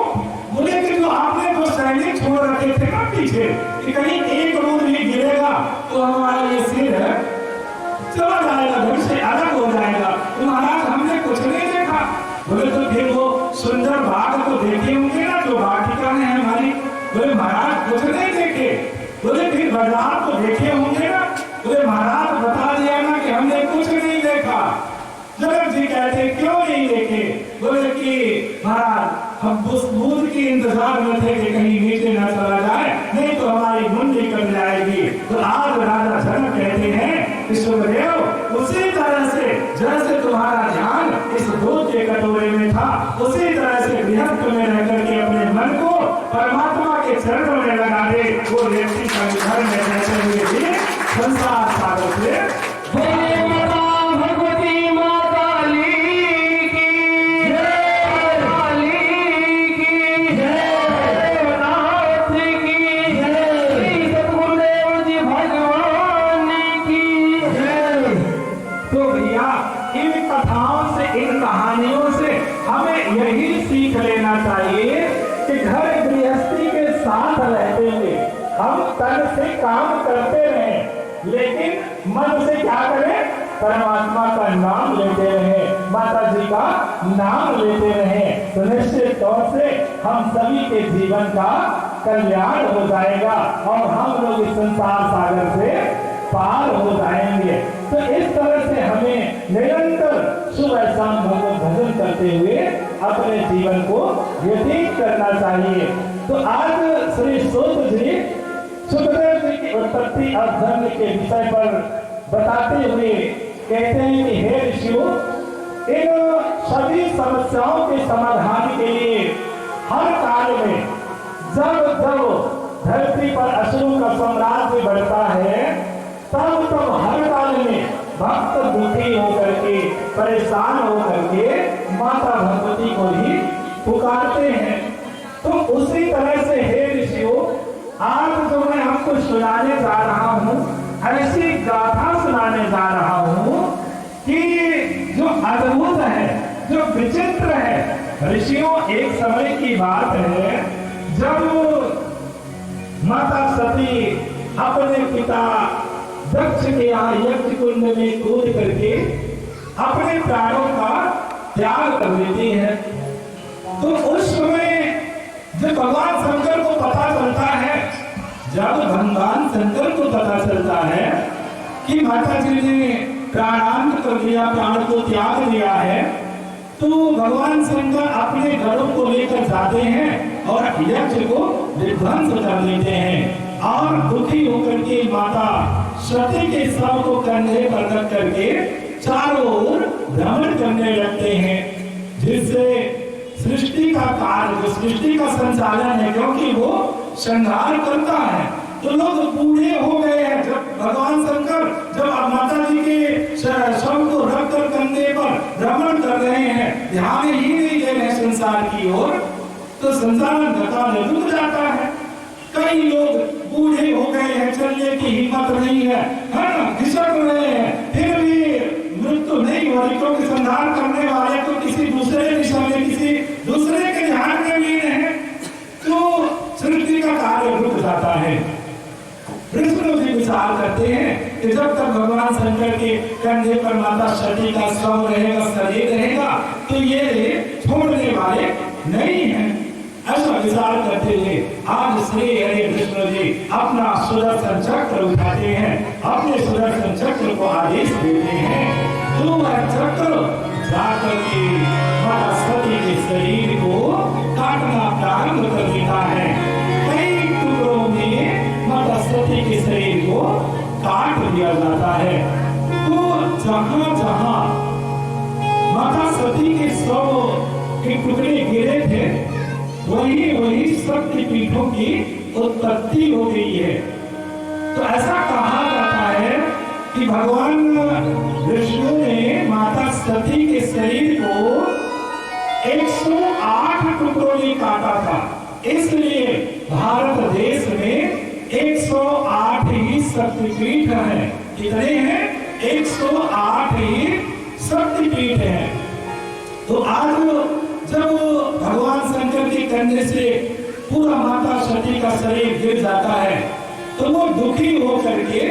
Speaker 1: बोले कि जो आपने दो सैनिक छोड़ रखे थे ना पीछे, कि कहीं एक बूंद भी गिरेगा तो हमारा ये सिर चला जाएगा, घर से अलग हो जाएगा। तो महाराज हमने कुछ नहीं देखा। बोले तो फिर वो सुंदर प्रहलाद को देखे होंगे ना, बोले महाराज बता दिया ना कि हमने कुछ नहीं देखा। जनक जी कहते क्यों नहीं देखे? बोले कि महाराज हम उस बूंद के इंतजार में थे कि कहीं नीचे न चला जाए, नहीं तो हमारी मुंडी कट जाएगी। तो आज राजा जनक कहते हैं कि सुखदेव उसी तरह से जैसे तुम्हारा ध्यान इस दूध के कटोरे में था, उसी तरह से गृहस्थ में रह करके अपने मन को परमात्मा के चरणों में लगा दे। वो व्यक्ति घर में रहते हुए भी संसार सागर से यही सीख लेना चाहिए कि घर गृहस्थी के साथ रहते हुए हम तन से काम करते रहें, लेकिन मन से क्या करें? परमात्मा का नाम लेते रहें, माता जी का नाम लेते रहें। तो निश्चित तौर से हम सभी के जीवन का कल्याण हो जाएगा और हम लोग इस संसार सागर से पार हो जाएंगे। तो इस तरह से हमें निरंतर सुबह शाम भगवत भजन करते हुए अपने जीवन को व्यतीत करना चाहिए। तो आज श्री सूत जी सुखदेव जी की उत्पत्ति और जन्म के विषय पर बताते हुए कहते हैं कि हे ऋषियों, इन सभी समस्याओं के समाधान के लिए हर काल में जब जब धरती पर असुरों का साम्राज्य बढ़ता है, तब तब हर काल में भक्त दुखी होकर के, परेशान होकर के माता भगवती को ही पुकारते हैं। तो उसी तरह से हे ऋषियों, आज जो मैं आपको सुनाने जा रहा हूँ, ऐसी गाथा सुनाने जा रहा हूँ कि जो अद्भुत है, जो विचित्र है। ऋषियों, एक समय की बात है जब माता सती अपने पिता दक्ष के यहाँ यज्ञ कुंड में कूद करके अपने प्राणों का त्याग कर देती है। तो उस समय जब भगवान शंकर को पता चलता है, जब भगवान शंकर को पता चलता है कि माता जी ने प्राणांत कर दिया, प्राण को त्याग दिया है, तो भगवान शंकर अपने घरों को लेकर जाते हैं और यज्ञ को विध्वंस कर देते हैं और दुखी होकर के माता सती के शव को कंधे पर रख करके चारों ओर भ्रमण करने लगते हैं, जिससे सृष्टि का कार्य, सृष्टि का संचालन है, क्योंकि वो संहार करता है। तो लोग बूढ़े हो गए हैं। जब भगवान शंकर जब माता जी के शव को रख कर कंधे पर भ्रमण कर रहे हैं, ध्यान ही नहीं दे रहे संसार की ओर, तो संचालन गता रुक जाता है। कई लोग बूढ़े हो गए हैं, चलने की हिम्मत नहीं है ना, घिसक रहे हैं, फिर भी मृत्यु नहीं हो रही, क्योंकि संहार करने वाले तो किसी दूसरे दिशा में, किसी दूसरे के ध्यान में लीन है, तो सृष्टि का कार्य रुक जाता है। विष्णु जी विचार करते हैं कि जब तक भगवान शंकर के कंधे पर माता सती का शव रहेगा, शरीर रहेगा, तो ये छोड़ने वाले नहीं है। ऐसा विचार करते हुए आज श्री हरि विष्णु जी अपना सुदर्शन चक्र उठाते हैं, अपने सुदर्शन चक्र को आदेश देते हैं, तो वह चक्र जाकर के माता सती के शरीर को काटना प्रारंभ कर देता है। कई टुकड़ों में माता सती के शरीर को काट दिया जाता है। तो जहां जहां माता सती के शव के टुकड़े गिरे थे, वही वही शक्ति पीठों की उत्पत्ति हो गई है। तो ऐसा कहा जाता है कि भगवान विष्णु ने माता सती के शरीर को 108 टुकड़ों में काटा था, इसलिए भारत देश में 108 ही शक्तिपीठ हैं। कितने हैं? 108 ही शक्तिपीठ हैं। तो आज जब भगवान शंकर के कंधे से पूरा माता सती का शरीर गिर जाता है, तो वो दुखी होकर के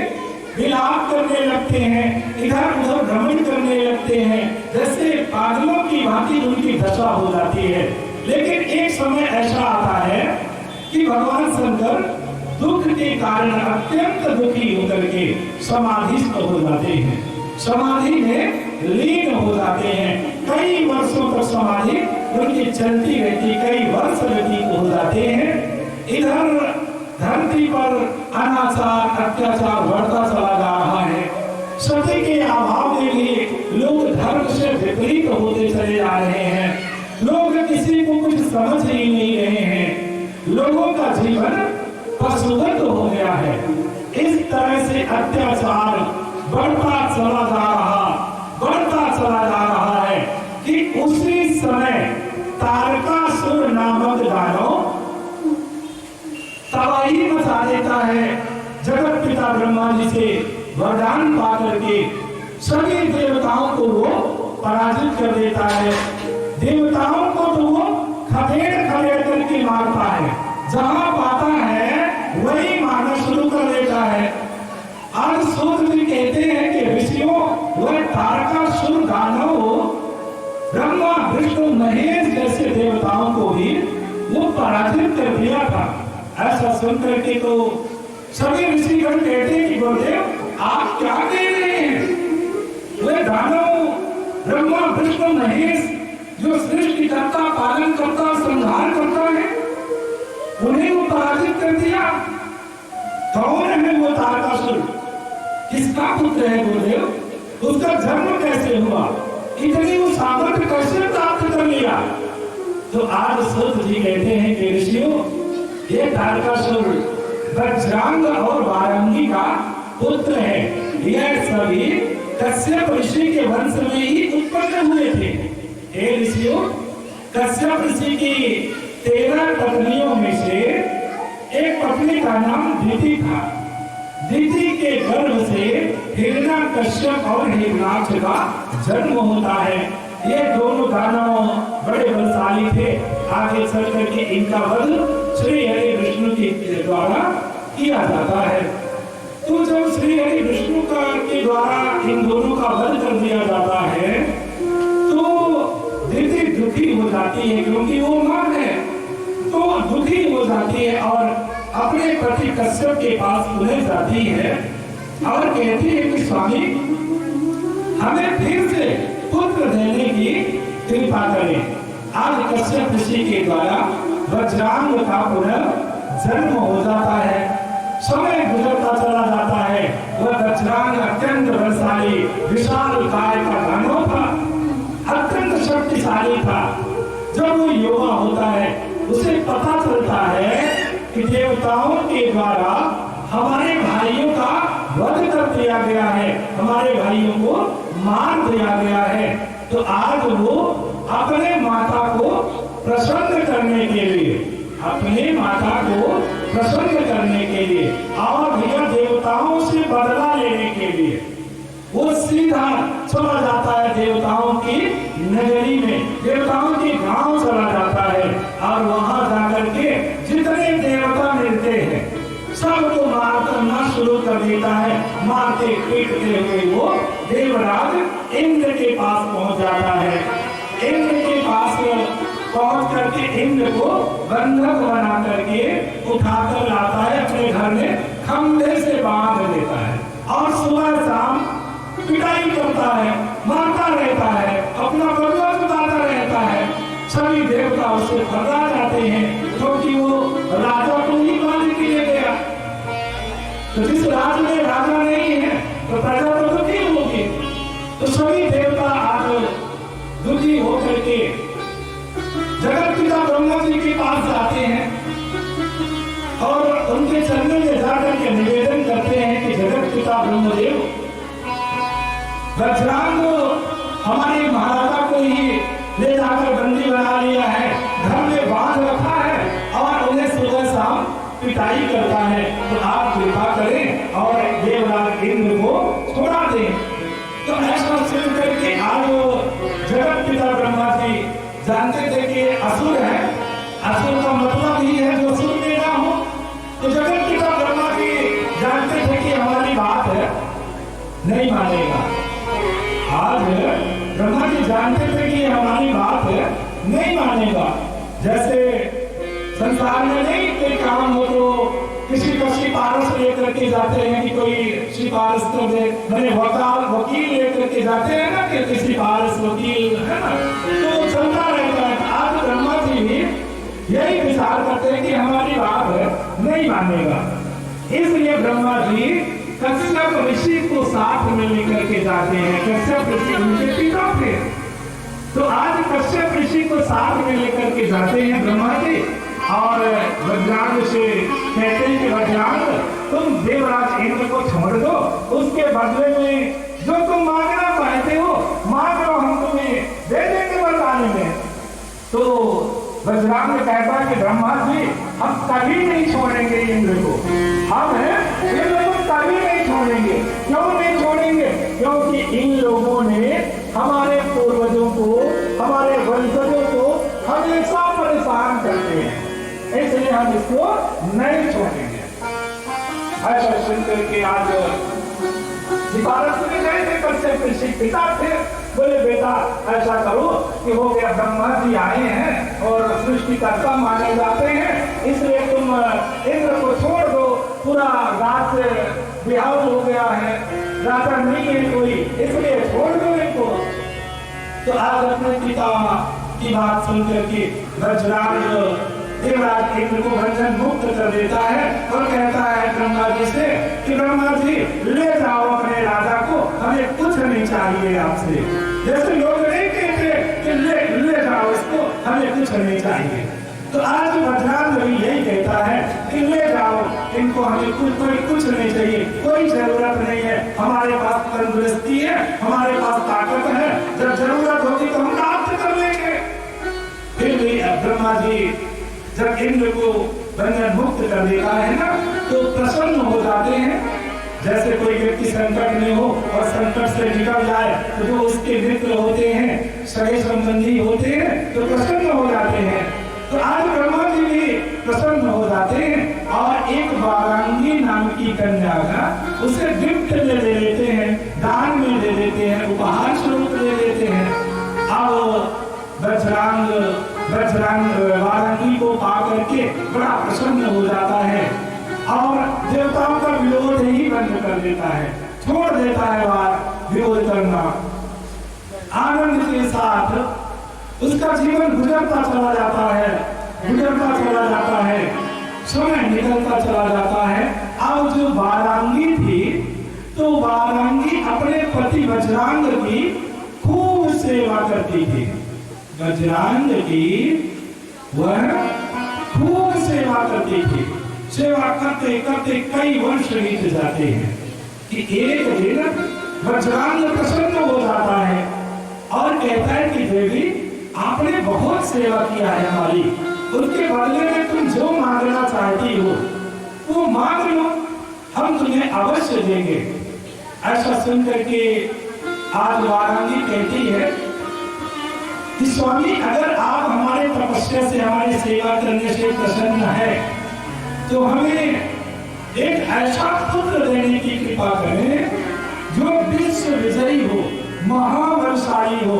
Speaker 1: विलाप करने लगते हैं, इधर उधर भ्रमण करने लगते हैं, जैसे पागलों की भांति उनकी दशा हो जाती है। लेकिन एक समय ऐसा आता है कि भगवान शंकर दुख के कारण अत्यंत दुखी होकर के समाधिस्थ हो जाते हैं, समाधि में लीन हो जाते हैं। कई वर्षों तक समाधि उनकी चलती रहती, कई वर्ष व्यतीत हो जाते हैं। इधर धरती पर अनाचार अत्याचार बढ़ता चला जा रहा है। सत्य के अभाव में भी लोग धर्म से विपरीत होते चले जा रहे हैं। लोग किसी को कुछ समझ ही नहीं रहे हैं। लोगों का जीवन पशुवत हो गया है। इस तरह से अत्याचार बढ़ता चला जा रहा है कि उसी समय तारकासुर नामक दानव तबाही मचा देता है। जगत पिता ब्रह्मा जी से वरदान पा करके सभी देवताओं को वो पराजित कर देता है। देवताओं को तो वो खदेड़ करके मारता है, जहां पाता है वही मारना शुरू कर देता है। आज सूत्र जी कहते हैं कि ऋषियों वह तारकासुर दानव ब्रह्मा विष्णु महेश जैसे देवताओं को भी वो पराजित कर दिया था। ऐसा सुनकर के तो सभी ऋषिगण कहते हैं कि गुरुदेव आप क्या कह रहे हैं? वह दानव ब्रह्मा विष्णु महेश जो सृष्टि करता, पालन करता, संहार करता है, उन्हें वो पराजित कर दिया। कौन है वो तारकासुर? किसका पुत्र है गुरुदेव? उसका जन्म कैसे हुआ? इतनी वो सामर्थ्य कैसे प्राप्त कर लिया? तो आज सूत जी कहते हैं कि ऋषियों, ये तारकासुर वज्रांग और वारंगी का पुत्र है। यह सभी कश्यप ऋषि के वंश में ही उत्पन्न हुए थे। हे ऋषियों, कश्यप ऋषि की 13 पत्नियों में से एक पत्नी का नाम दिति था। दिति के गर्भ से हिरण्यकश्यप और हिरण्याक्ष का जन्म होता है। ये दोनों दानव बड़े बलशाली थे। आगे चल करके इनका वध श्री हरि विष्णु के द्वारा किया जाता है। तो जब श्री हरि विष्णु के द्वारा इन दोनों का वध कर दिया जाता है तो दिति दुखी हो जाती है, क्योंकि वो मां है, तो दुखी हो जाती है और अपने पति कश्यप के पास पुनः जाती है और कहती है कि स्वामी, हमें फिर से पुत्र देने की कृपा करें। आज कश्यप ऋषि के द्वारा वज्रांग का पुनः जन्म हो जाता है। समय गुजरता चला जाता है। वह वज्रांग अत्यंत बलशाली विशाल काय का दानव था, अत्यंत शक्तिशाली था। जब वो युवा होता है उसे पता चलता है कि देवताओं के द्वारा हमारे भाइयों का वध कर दिया गया है, हमारे भाइयों को मार दिया गया है। तो आज वो अपने माता को प्रसन्न करने के लिए, अपने माता को प्रसन्न करने के लिए और भैया देवताओं से बदला लेने के लिए वो सीधा चला जाता है देवताओं की नगरी में, देवताओं के गांव चला जाता है और वहां जाकर के जितने देवता मिलते हैं सबको मार करना शुरू कर देता है। मारते पीटते हुए वो देवराज इंद्र के पास पहुंच जाता है। इंद्र के पास पहुंच करके इंद्र को बंधक बना करके उठाकर लाता है, अपने घर में खंभे से बांध देता है और सुबह शाम पिटाई करता है, मारता रहता है, अपना बदला चुकाता रहता है। सभी देवता उससे घबरा जाते हैं, क्योंकि वो राजा को ही मारने के लिए गया। तो जिस राज में राजा नहीं है तो प्रजा तो दुखी होगी। तो सभी देवता आज दुखी होकर के जगत पिता ब्रह्मा जी के पास जाते हैं और उनके चरणों में जाकर के निवेदन करते हैं कि जगत पिता ब्रह्मदेव, वज्रांग हमारे महाराजा को ही ले जाकर बंदी बना लिया है, घर में बांध रखा है और उन्हें सुबह शाम पिटाई करता है। तो आप कृपा करें और देवराज इंद्र को छोड़ा दें। तो ऐसा सुन करके आज जगत पिता ब्रह्मा जी जानते थे कि असुर है, असुर का मतलब ही है जो सुन देना हो। तो जगत पिता ब्रह्मा जी जानते थे कि हमारी बात है नहीं मानेगा। आज ब्रह्मा जी जानते थे कि हमारी बात नहीं मानेगा। जैसे संसार में नहीं कोई काम हो तो किसी का
Speaker 2: के जाते हैं कि कोई सिफारिश कर दे, मैंने वकील लेकर के जाते हैं ना कि सिफारिश वकील है ना, तो चलता रहता है। आज ब्रह्मा जी भी यही विचार करते हैं कि हमारी बात नहीं मानेगा, इसलिए ब्रह्मा जी कश्यप ऋषि को साथ में लेकर के जाते हैं। कश्यप ऋषि उनके पिता थे, तो आज कश्यप ऋषि को साथ में लेकर के जाते हैं ब्रह्मा जी और वज्रांग से कहते हैं कि वज्रांग तुम देवराज इंद्र को छोड़ दो, उसके बदले में जो तुम मांगना चाहते हो मांग लो, हम तुम्हें दे देंगे वरदान में। तो वज्रांग कहता है कि ब्रह्मा जी हम कभी नहीं छोड़ेंगे इंद्र को, हम इंद्र को कभी नहीं छोड़ेंगे। क्यों नहीं छोड़ेंगे? क्योंकि इन लोगों ने हमारे पूर्वजों को, हमारे वंशजों को हमेशा परेशान करते हैं, इसलिए हम इसको नहीं छोड़ेंगे। ऐसा सुनकर के आज सिफारिश में गए थे, कश्यप ऋषि पिता थे, बोले बेटा ऐसा करो कि हो गया ब्रह्मा जी आए हैं और सृष्टिकर्ता माने जाते हैं, इसलिए तुम इंद्र को छोड़ दो, पूरा रात बिहाव हो गया है, राजा नहीं है कोई, इसलिए छोड़ दो इनको। तो आज अपने पिता की बात सुनकर के वज्रांग देवराज इंद्र को बंधन मुक्त कर देता है और कहता है ब्रह्मा जी से कि ब्रह्मा जी ले जाओ अपने राजा को, हमें कुछ नहीं चाहिए आपसे। जैसे लोग नहीं कहते कि ले जाओ इसको, हमें कुछ नहीं चाहिए, तो आज वज्रांग भी यही कहता है कि ले जाओ इनको, हमें कुछ नहीं चाहिए, कोई जरूरत नहीं है, हमारे पास तंदुरुस्ती है, हमारे पास ताकत है, जब जरूरत होगी तो हम प्राप्त कर लेंगे। फिर भी ब्रह्मा जी जब इंद्र को बंधन मुक्त कर देता है ना, तो प्रसन्न हो जाते हैं। जैसे कोई व्यक्ति संकट में हो और संकट से निकल जाए तो जो उसके मित्र होते हैं, सगे संबंधी होते हैं, तो प्रसन्न हो जाते हैं। तो आज ब्रह्मा जी भी प्रसन्न हो जाते हैं और एक वारांगी नाम की कन्या का उसे गिफ्ट में दे लेते हैं, दान में दे देते हैं, उपहार स्वरूप दे देते हैं। अब वज्रांग वारांगी को पा करके बड़ा प्रसन्न हो जाता है और देवताओं का विरोध ही बंद कर देता है, छोड़ देता है विरोध करना। आनंद के साथ उसका जीवन गुजरता चला जाता है, समय निकलता चला जाता है। अब जो वारांगी थी, तो वारांगी अपने पति वज्रांग की खूब सेवा करती थी। वज्रांग की वह खूब सेवा करती थी, सेवा करते करते कई वर्ष बीत जाते हैं कि एक दिन वज्रांग प्रसन्न हो जाता है और कहता है कि देवी आपने बहुत सेवा किया है हमारी, उसके बदले में तुम जो मांगना चाहती हो वो मांग लो, हम तुम्हें अवश्य देंगे। ऐसा सुनकर के आज वारांगी कहती है कि स्वामी अगर आप हमारे तपस्या से, हमारी सेवा करने से प्रसन्न है तो हमें एक ऐसा पुत्र देने की कृपा करें जो विश्व विजयी हो, महाबलशाली हो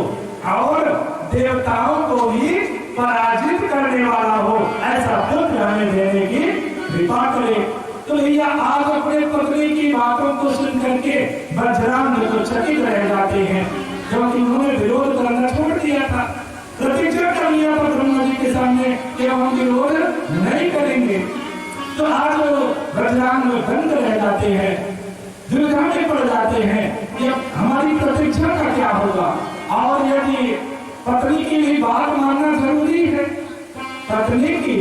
Speaker 2: और देवताओं को भी पराजित करने वाला हो, ऐसा पुत्र हमें देने की कृपा करे। तो भैया आज अपने पत्नी की बातों को सुन करके वज्रांग को चकित रह जाते हैं, क्योंकि उन्होंने विरोध करना छोड़ दिया था, प्रतिज्ञा कर लिया था ब्रह्मा जी के सामने कि हम विरोध नहीं करेंगे। तो आज वज्रांग बंद रह जाते हैं, दुविधा में पड़ जाते हैं कि हमारी प्रतिज्ञा का क्या होगा। और यदि पत्नी की भी बात मानना जरूरी है, पत्नी की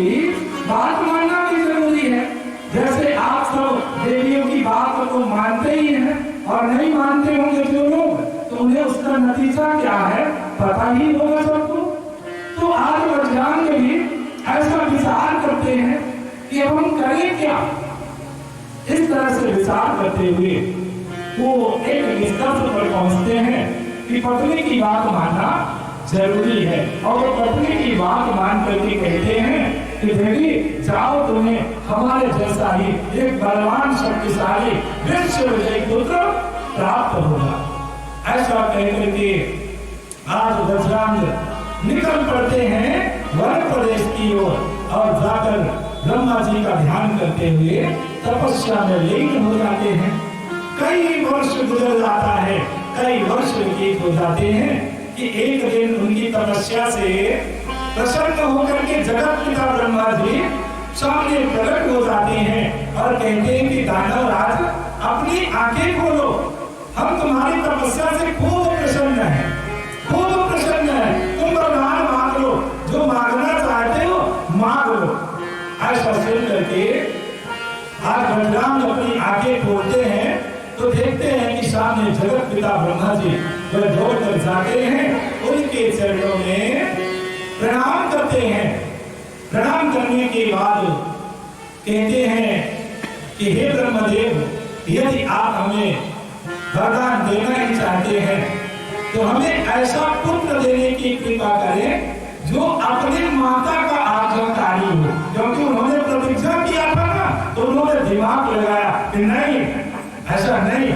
Speaker 2: बात मानना भी जरूरी है। जैसे आप सब देवियों की बात को मानते ही हैं और नहीं मानते होंगे जो लोग, तो उन्हें उसका नतीजा क्या है पता ही होगा सबको। तो आज वज्रांग भी ऐसा विचार करते हैं कि अब हम करें क्या। इस तरह से विचार करते हुए वो एक निष्कर्ष पर पहुंचते हैं कि पत्नी की बात मानना जरूरी है, और वो पत्नी की बात मान करके कहते हैं कि देवी जाओ, तुम्हें हमारे जैसा ही एक बलवान शक्तिशाली विश्व विजयी पुत्र प्राप्त होगा। ऐसा कहकर के आज वज्रांग निकल पड़ते हैं वन प्रदेश की ओर और जाकर ब्रह्मा जी का ध्यान करते हुए तपस्या में लीन हो जाते हैं। कई वर्ष गुजर जाता है, कई वर्ष व्यतीत हो जाते हैं कि एक दिन उनकी तपस्या से प्रसन्न होकर के जगत पिता ब्रह्मा जी सामने प्रकट हो जाते हैं और कहते हैं कि दानव राज अपनी आंखें खोलो, हम तुम्हारी तपस्या से खूब प्रसन्न हैं, खूब प्रसन्न हैं, तुम वरदान मांग लो, जो मांगना चाहते हो मांग लो। ऐसा सुन करके आज बलराम अपनी आंखें खोलते हैं तो देखते हैं कि सामने जगत पिता ब्रह्मा जी वह दौड़ कर जाते हैं, उनके चरणों में प्रणाम करते हैं। प्रणाम करने के बाद कहते हैं कि हे ब्रह्मदेव, यदि आप हमें वरदान देना ही चाहते हैं तो हमें ऐसा पुत्र देने की कृपा करें जो अपने माता का आज्ञाकारी हो, क्योंकि उन्होंने प्रतिज्ञा किया था ना, तो उन्होंने दिमाग लगाया कि नहीं, ऐसा नहीं।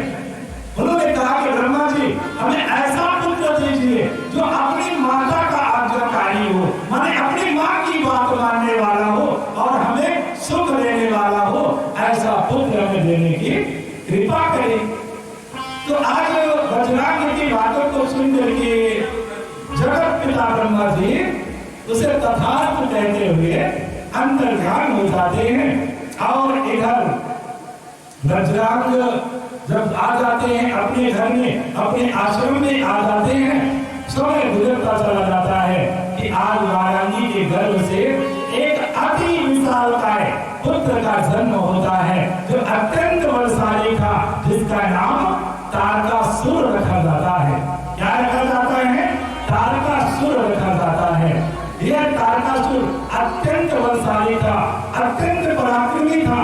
Speaker 2: उन्होंने कहा कि ब्रह्मा जी हमें ऐसा पुत्र दीजिए जो अपनी माता का आज्ञाकारी हो, माने अपनी माँ की बात मानने वाला हो और हमें सुख देने वाला हो, ऐसा पुत्र हमें देने की कृपा करें। तो आज वज्रांग की बातों को सुन करके जगत पिता ब्रह्मा जी उसे तथास्तु कहते हुए अंतर्ध्यान हो जाते हैं और इधर वज्रांग जब आ जाते हैं अपने घर में, अपने आश्रम में आ जाते हैं, समय गुजरता चला जाता है कि आज वारांगी के गर्भ से एक अति विशालकाय पुत्र का जन्म होता है जो अत्यंत बलशाली था, जिसका नाम तारकासुर रखा जाता है। क्या रखा जाता है? तारकासुर रखा जाता है। यह तारकासुर अत्यंत बलशाली था, अत्यंत पराक्रमी था,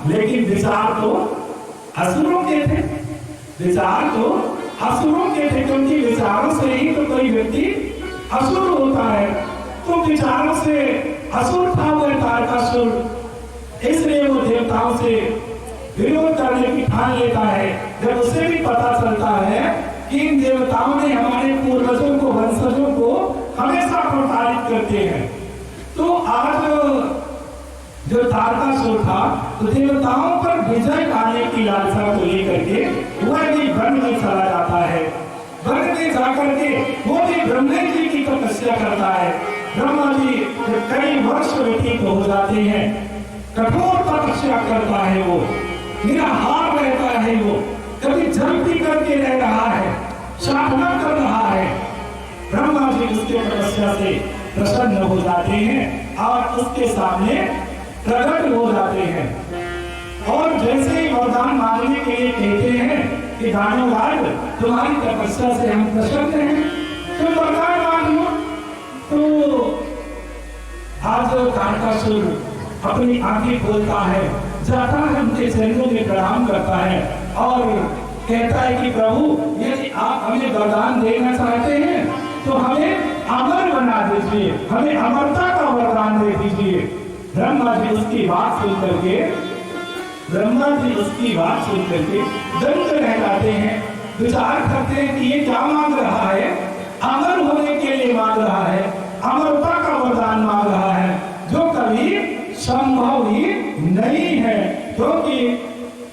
Speaker 2: लेकिन विचार तो असुरों के थे, विचार तो असुरों के थे, क्योंकि विचारों से ही तो कोई व्यक्ति असुर होता है। तो विचारों से असुर था वह तारकासुर, इसलिए वो देवताओं से विरोध करने की ठान लेता है। जब उसे भी पता चलता है कि इन देवताओं ने हमारे पूर्वजों को, वंशजों को हमेशा प्रताड़ित करते हैं, तो आज जो तारकासुर था तो देवताओं पर विजय पाने की लालसा को लेकर के वह भी वन में चला जाता है। वन में जाकर के वो भी ब्रह्मा जी की तपस्या करता है। ब्रह्मा जी कई वर्ष व्यतीत हो जाते हैं, कठोर तपस्या करता है, वो निराहार रहता है, वो कभी जल पी करके रह रहा है, साधना कर रहा है। ब्रह्मा जी उसके तपस्या से प्रसन्न हो जाते हैं और उसके सामने प्रकट हो जाते हैं और जैसे ही वरदान मांगने के लिए कहते हैं कि दानवराज तुम्हारी तपस्या से हम प्रसन्न हैं, तुम वरदान मांग लो। तो आज तारकासुर अपनी आंखें खोलता है, जाता है उनके चरणों में प्रणाम करता है और कहता है कि प्रभु यदि आप हमें वरदान देना चाहते हैं तो हमें अमर बना दीजिए, हमें अमरता का वरदान दे दीजिए। ब्रह्मा जी उसकी बात सुन करके दंग रह जाते हैं, विचार करते हैं कि ये क्या मांग रहा है, अमर होने के लिए मांग रहा है, अमरता का वरदान मांग रहा है, जो कभी संभव ही नहीं है। क्योंकि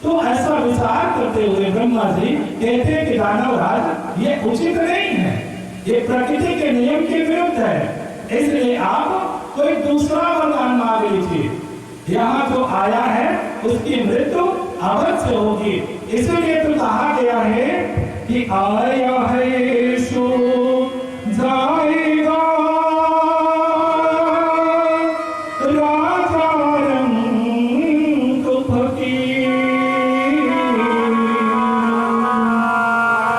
Speaker 2: तो ऐसा विचार करते हुए ब्रह्मा जी कहते हैं कि दानवराज ये उचित नहीं है, ये प्रकृति के नियम के विरुद्ध है, इसलिए आप कोई दूसरा वरदान मांग लीजिए। यहाँ जो आया है उसकी मृत्यु अवश्य होगी, इसलिए तो कहा गया है कि आया है सो जाएगा राजा रंग फकीर,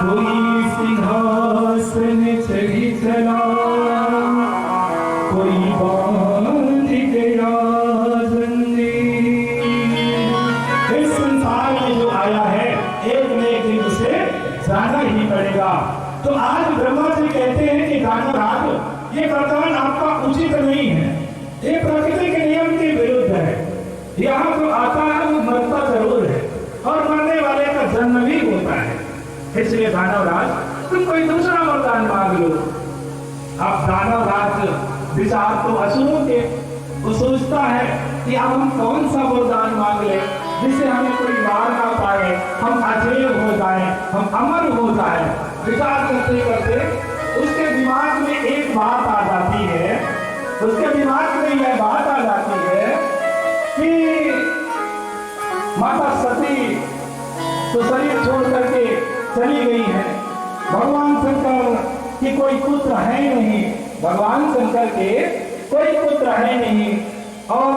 Speaker 2: कोई सिंहासन चढ़ी चला, कोई बांध गया जंजीर। इस संसार में जो आया है एक न एक दिन उसे जाना ही पड़ेगा। तो आज ब्रह्मा जी कहते हैं कि दानवराज ये वरदान आपका उचित नहीं है, ये प्रकृति के नियम के विरुद्ध है। यहाँ जो आता है वो मरता जरूर है और मरने वाले का जन्म भी होता है, इसलिए दानवराज तुम कोई दूसरा वरदान मांग लो। अब दानवराज विचार तो असुरों के, वो सोचता है कि अब हम कौन सा वरदान मांग ले जिससे हमें कोई मार ना पाए, हम अजेय हो जाए, हम अमर हो जाए। विचार करते करते उसके दिमाग में एक बात आ जाती है, उसके दिमाग में यह बात आ जाती है कि माता सती तो शरीर छोड़ करके चली गई है, भगवान शंकर की कोई पुत्र है नहीं, भगवान शंकर के कोई पुत्र है नहीं, और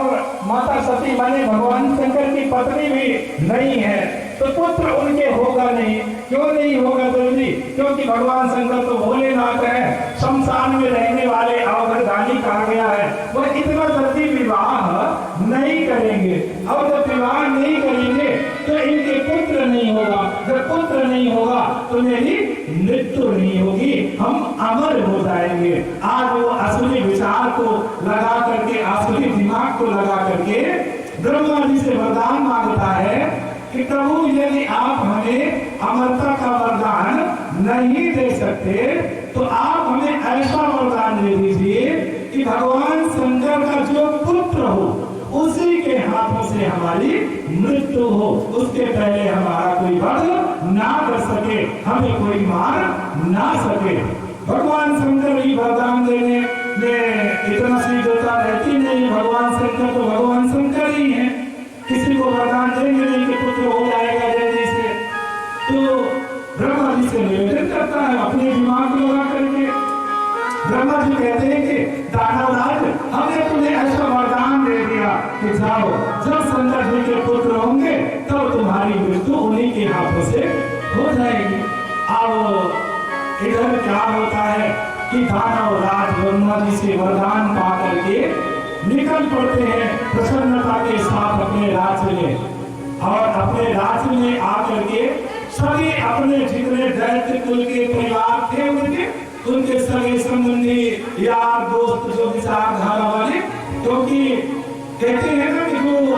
Speaker 2: माता सती माने भगवान शंकर की पत्नी भी नहीं है, तो पुत्र उनके होगा नहीं। क्यों नहीं होगा जल्दी? क्योंकि भगवान शंकर तो भोलेनाथ है, शमशान में रहने वाले अवघड़दानी कहा गया है, वो इतना जल्दी विवाह नहीं करेंगे, और जब विवाह नहीं करेंगे तो इनके पुत्र नहीं होगा, जब पुत्र नहीं होगा तो मेरी मृत्यु नहीं होगी, हम अमर हो जाएंगे। आज वो असली विचार को लगा करके, असली दिमाग को लगा करके ब्रह्मा जी से वरदान मांगता है कि प्रभु यदि आप हमें अमरता का वरदान नहीं दे सकते तो आप हमें ऐसा वरदान दे दीजिए कि भगवान शंकर का जो पुत्र हो उसी के हाथों से हमारी मृत्यु हो, उसके पहले हमारा कोई वध ना कर सके, हमें कोई मार ना सके। भगवान शंकर ही वरदान देने में इतना शीघ्रता रहती नहीं, भगवान शंकर तो भगवान शंकर ही है, किसी को वरदान देंगे नहीं कि पुत्र हो जाएगा जल्दी से। तो ब्रह्मा जी से निवेदन करता है अपने दिमाग को लगा करके। ब्रह्मा जी कहते हैं कि दानवराज, हमने तुम्हें ऐसा वरदान दे दिया कि जाओ, जब शंकर जी के पुत्र होंगे तब तुम्हारी मृत्यु उन्हीं के हाथों से हो जाएगी। अब इधर क्या होता है कि दानवराज ब्रह्मा जी से वरदान पा करके निकल पड़ते हैं प्रसन्नता के साथ अपने राज्य में, और अपने राज्य में आकर के सभी अपने जितने दैत्य कुल के परिवार थे उनके सगे संबंधी यार दोस्त जो विचारधारा वाले, क्योंकि कहते हैं ना कि जो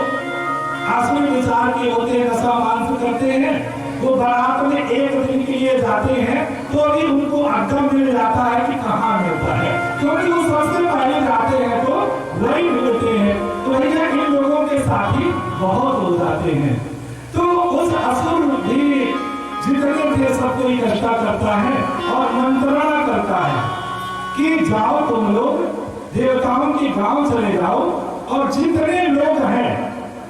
Speaker 2: आसुरी विचार के होते हैं, नशा मांस करते हैं, वो बारात में एक दिन के लिए जाते हैं तो अभी उनको अड्डा मिल जाता है कि कहाँ मिलता है, क्योंकि वो सबसे पहले जाते हैं तो वही मिलते हैं। तो इन लोगों के साथी बहुत हो जाते हैं। तो उस असुर भी जितने थे सबको इकट्ठा करता है और मंत्रणा करता है कि जाओ तुम लोग देवताओं के गांव चले जाओ, और जितने लोग हैं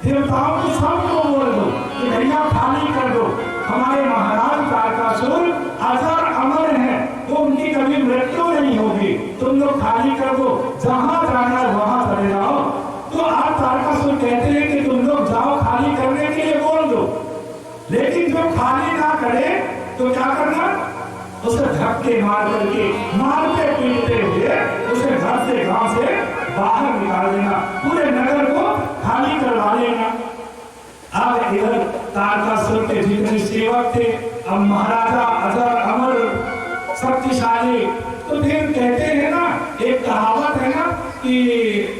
Speaker 2: देवताओं को सबको बोल दो कि भैया खाली कर दो, हमारे महाराज तारकासुर अजर अमर है, तो उनकी कभी मृत्यु नहीं होगी, तुम लोग खाली कर दो, जहां जाना है वहां चले जाओ। तो आप तारकासुर कहते हैं कि तुम लोग जाओ, खाली करने के लिए बोल दो, लेकिन जो खाली ना करे तो क्या करना, उसे धक्के मार करके, मारते पीटते हुए उसे घर से, गांव से बाहर निकाल देना, पूरे नगर को खाली करवा लेना। अब इधर तारकासुर के जितने सेवक थे, अब महाराजा अजर अमर शक्तिशाली, तो फिर कहते हैं ना, एक कहावत है ना कि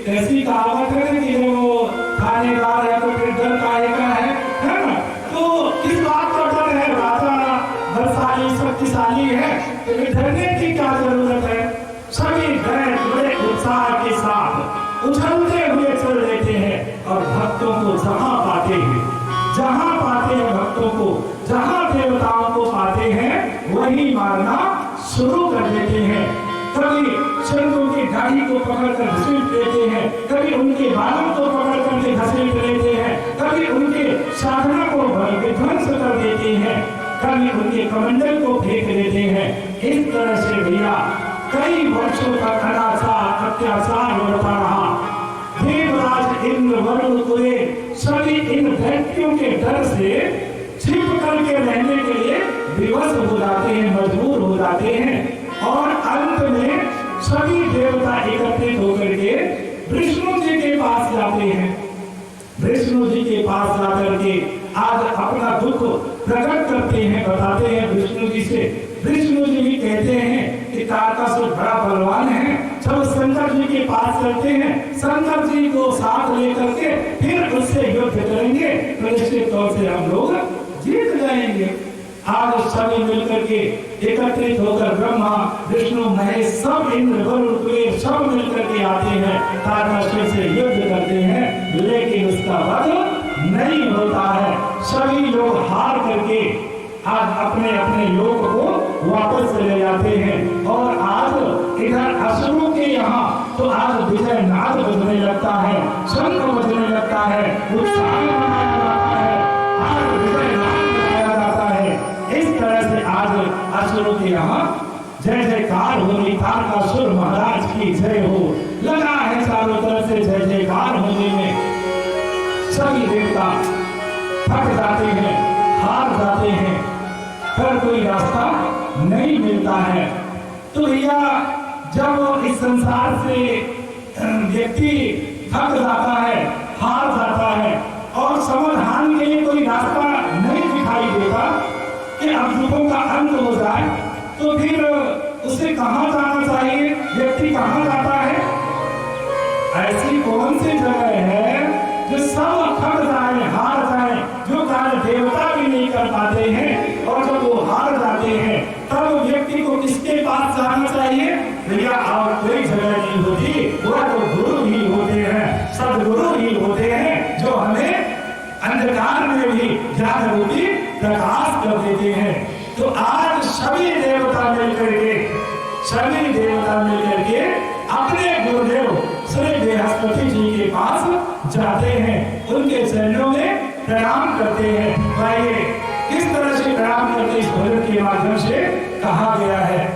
Speaker 2: ऐसी कहावत है ना कि वो थानेदार है तो फिर डर काहे का है ना। तो किस बात का डर है, राजा बलशाली शक्तिशाली है तो फिर डरने की क्या जरूरत है। सभी बड़े उत्साह के साथ उछलते हुए चल देते हैं, और भक्तों को जहां पाते हैं भक्तों को, जहां देवताओं को पाते हैं वही मारना शुरू कर देते हैं। कभी शंखों की दाढ़ी को पकड़कर घसीट लेते हैं, कभी उनके बालों को पकड़ करके घसीट लेते हैं, कभी उनके साधना को विध्वंस कर देते हैं, कभी उनके कमंडल को फेंक देते हैं। इस तरह से भैया कई वर्षों तक अनाचार अत्याचार होता रहा। देवराज इंद्र वरुण कुबेर सभी इन दैत्यों के डर से छिप करके रहने के लिए विवश हो जाते हैं, मजबूर हो जाते हैं, और अंत में सभी देवता एकत्रित होकर के विष्णु जी के पास जाते हैं। विष्णु जी के पास जाकर के आज अपना दुख प्रकट करते हैं, बताते हैं विष्णु जी से। विष्णु जी भी कहते हैं कि तारकासुर बड़ा बलवान है, जब शंकर जी के पास चलते हैं, शंकर जी को साथ लेकर के फिर उससे युद्ध करेंगे तो निश्चित तौर से हम लोग जीत जाएंगे। आज सभी मिलकर के एकत्रित होकर ब्रह्मा विष्णु महेश सब इंद्र वरुण कुबेर सब मिलकर के आते हैं, तारकासुर से युद्ध करते हैं, लेकिन उसका वध नहीं होता है। सभी लोग हार करके आज अपने अपने लोक को वापस चले जाते हैं। और आज इधर असुरों के यहाँ तो आज विजय नाद बजने लगता है, शंख बजने लगता है, उत्साह मनाया जाता है, आज विजय नाद मनाया जाता है। इस तरह से आज असुरों के यहाँ जय जयकार हो रही, तारकासुर महाराज की जय हो, लगा है चारों तरफ से जय जयकार होने में। सभी देवता थक जाते हैं, हार जाते हैं, पर कोई रास्ता नहीं मिलता है। तो भैया जब इस संसार से व्यक्ति थक जाता है, हार जाता है और समाधान के लिए कोई रास्ता नहीं दिखाई देता कि अब युगों का अंत हो जाए, तो फिर उसे कहाँ जाना चाहिए, व्यक्ति कहाँ जाता है? ऐसी कौन सी जगह है जो सब थक जाए, हार जाए, जो कार्य देवता भी नहीं कर पाते हैं, और जब वो हार जाते हैं तब व्यक्ति को किसके पास जाना चाहिए? भैया और कोई जगह नहीं होती, वह तो गुरु ही होते हैं, सदगुरु ही होते हैं, जो हमें अंधकार में भी ज्ञान रूपी प्रकाश कर देते हैं। तो आज सभी देवता मिलकर के अपने गुरुदेव श्री बृहस्पति जी के पास जाते हैं, उनके चरणों में प्रणाम करते हैं। आइए किस तरह से प्रणाम करते इस भजन के माध्यम से कहा गया है।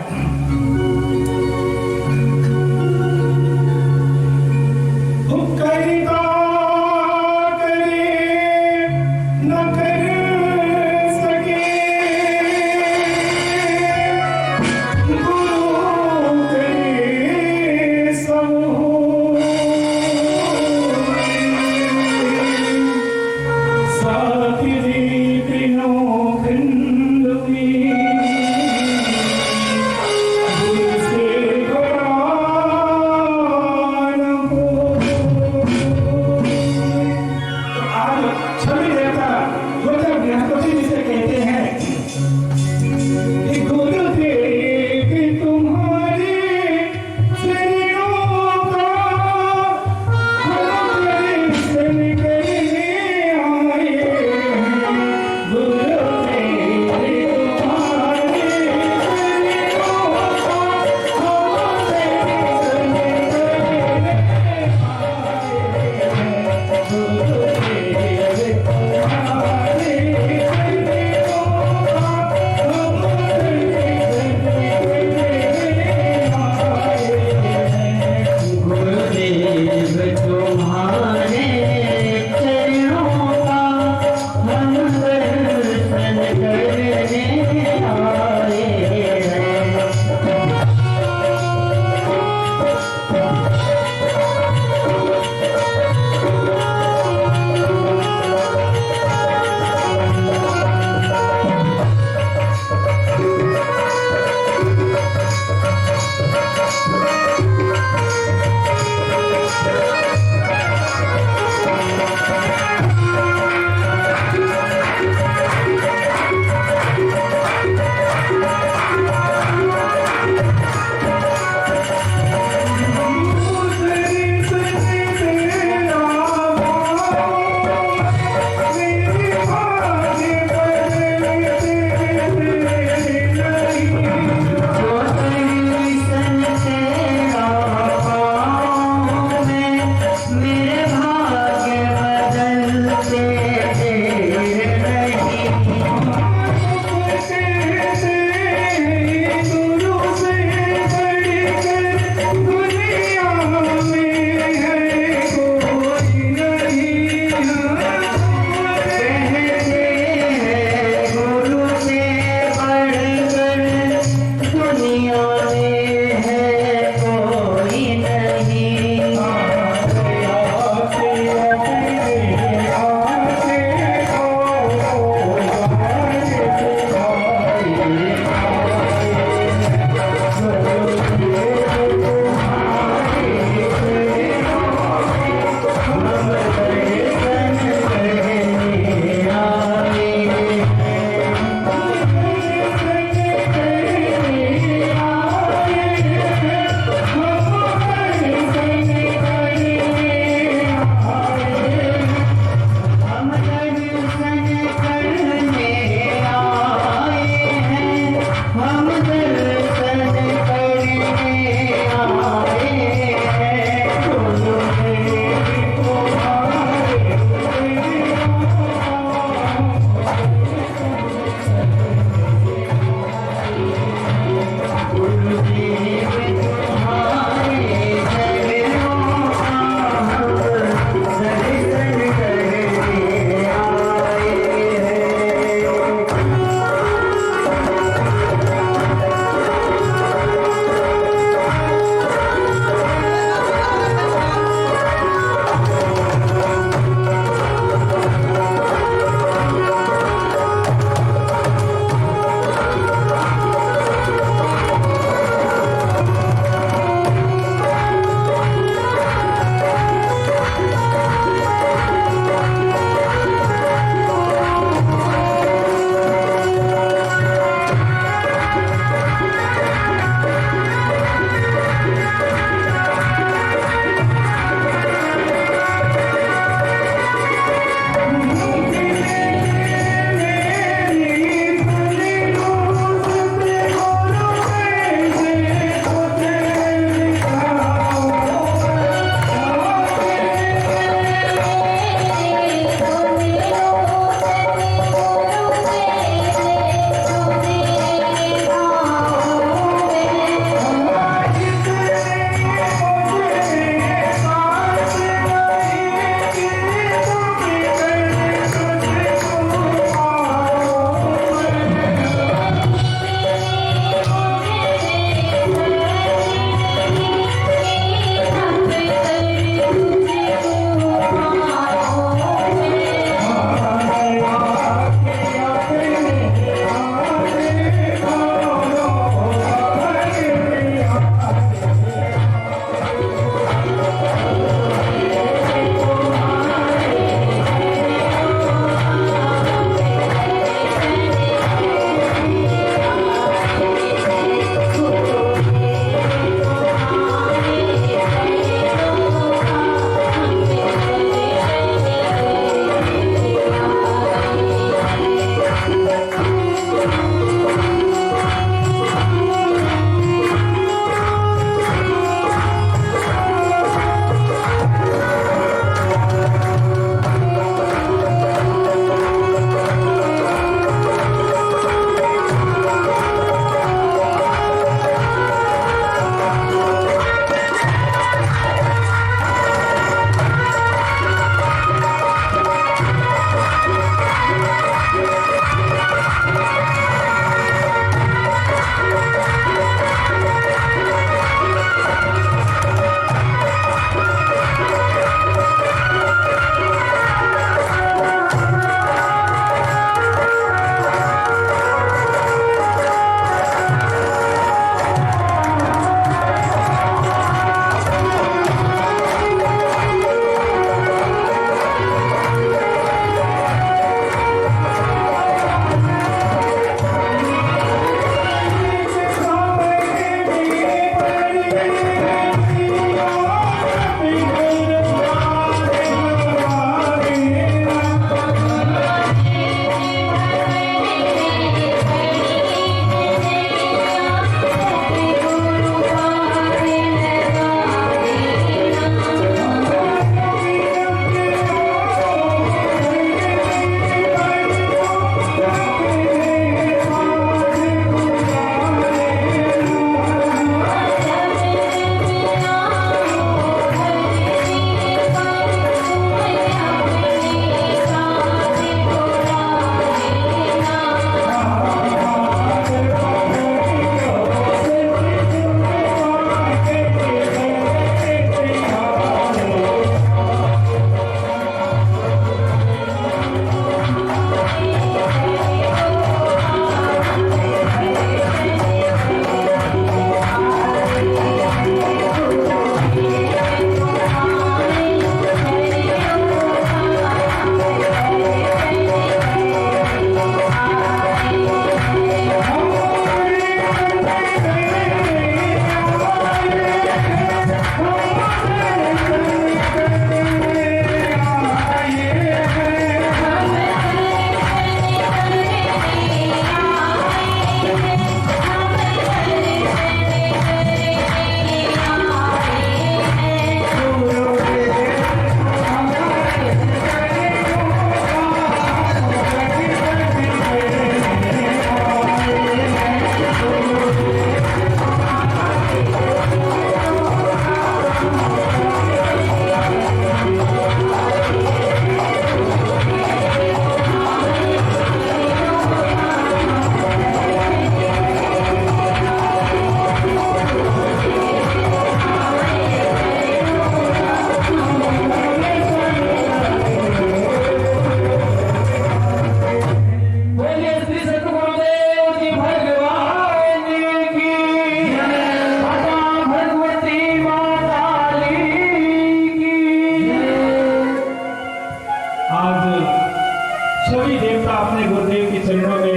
Speaker 2: सभी देवता अपने गुरुदेव के चरणों में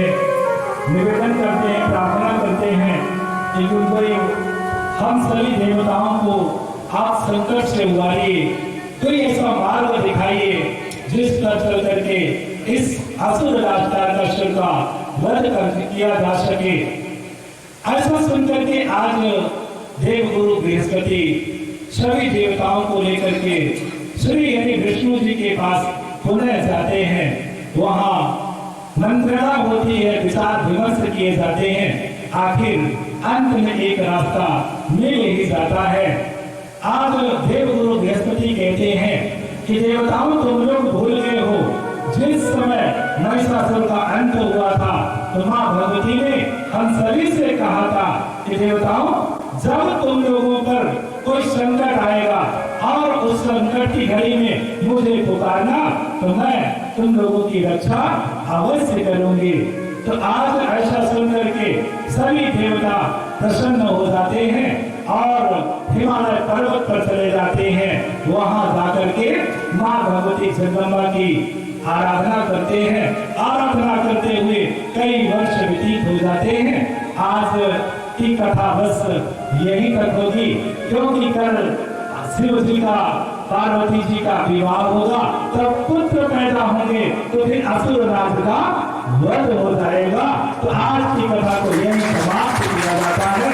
Speaker 2: निवेदन करते हैं, प्रार्थना करते हैं कि गुरुदेव हम सभी देवताओं को आप संकट से उबारिए, कोई ऐसा मार्ग दिखाइए जिस पर चल करके इस असुर राजकारण का वध किया जा सके। ऐसा सुनकर के आज देव गुरु बृहस्पति सभी देवताओं को लेकर के श्री यानी विष्णु जी के पास पुनः जाते हैं। वहां मंत्रणा होती है, विचार विमर्श किए जाते हैं, आखिर अंत में एक रास्ता मिल ही जाता है। आज देव गुरु बृहस्पति कहते हैं कि देवताओं तुम लोग भूल गए हो, जिस समय महिषासुर का अंत हुआ था तो मां भगवती ने हम सभी से कहा था कि देवताओं जब तुम लोगों पर कोई संकट आएगा और उस संकट की घड़ी में मुझे पुकारना तो मैं तुम लोगों की रक्षा अवश्य करूंगी। तो आज ऐसा सुनकर के सभी देवता प्रसन्न हो जाते हैं और हिमालय पर्वत पर चले जाते हैं। वहां जाकर के मां भगवती जगदम्बा की आराधना करते हैं। आराधना करते हुए कई वर्ष व्यतीत हो जाते हैं। आज की कथा बस यही तक होगी, क्योंकि कल शिव जी का पार्वती जी का विवाह होगा, तब पुत्र पैदा होंगे तो फिर असुर राज का वध हो जाएगा। तो आज की कथा को यही समाप्त किया जाता है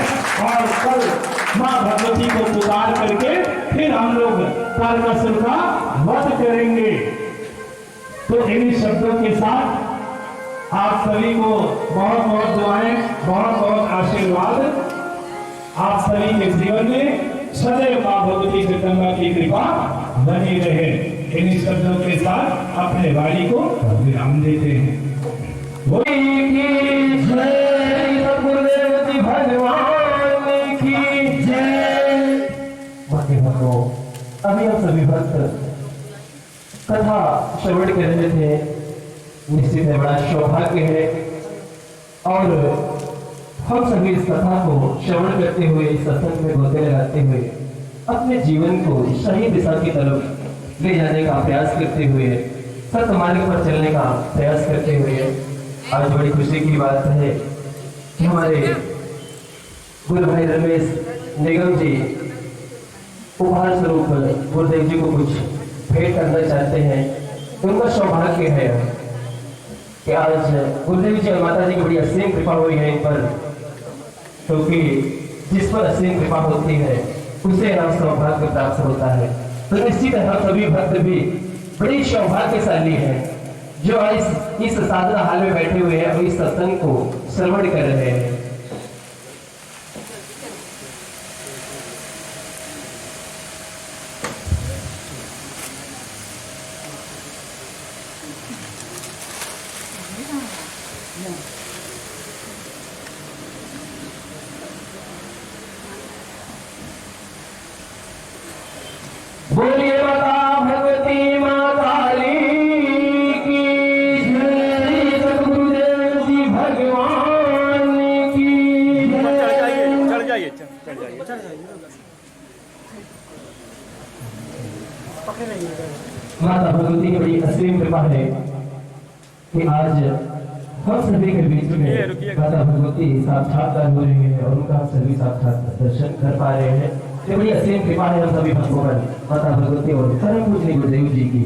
Speaker 2: और कल मां भगवती को पुकार करके फिर हम लोग तारकासुर का वध करेंगे। तो इन्हीं शब्दों के साथ आप सभी को बहुत बहुत दुआएं, बहुत बहुत आशीर्वाद आप सभी के जीवन में सदैव मां भगवती जगदम्बा की कृपा बनी रहे। इन्हीं शब्दों के साथ अपने वाणी को विराम देते हैं। गुरुदेव भगवान की जय।
Speaker 3: अभी हम सभी भक्त कथा श्रवण कर रहे थे, निश्चित है बड़ा सौभाग्य है और हम सभी इस कथा को श्रवण करते हुए, इस सत्संग में गोते लगाते हुए अपने जीवन को सही दिशा की तरफ ले जाने का प्रयास करते हुए, सत्य मार्ग पर चलने का प्रयास करते हुए आज बड़ी खुशी की बात है कि हमारे गुरु भाई रमेश निगम जी उपहार स्वरूप गुरुदेव जी को कुछ भेंट करना चाहते हैं। उनका सौभाग्य है कि आज गुरुदेव जी और माता जी की बड़ी असीम कृपा हुई है इन पर, क्योंकि जिस पर असीम कृपा होती है उसे नाम सौभाग्य प्राप्त होता है। तो निश्चित है हम सभी भक्त भी बड़ी सौभाग्यशाली हैं जो इस साधना हाल में बैठे हुए हैं और इस सत्संग को श्रवण कर रहे हैं। बोलिए माता भगवती माँ काली की जय, सतगुरुदेव जी भगवान की जय।
Speaker 4: चढ़ जाइए।
Speaker 3: माता भगवती की बड़ी असीम कृपा है कि आज हम सभी के बीच में माता भगवती साक्षात्कार हो रही है और उनका हम सभी साक्षात दर्शन कर पा रहे हैं। ये बड़ी असीम कृपा है हम सभी भक्तों पर माता भगवती और परम पूजनीय गुरुदेव जी की।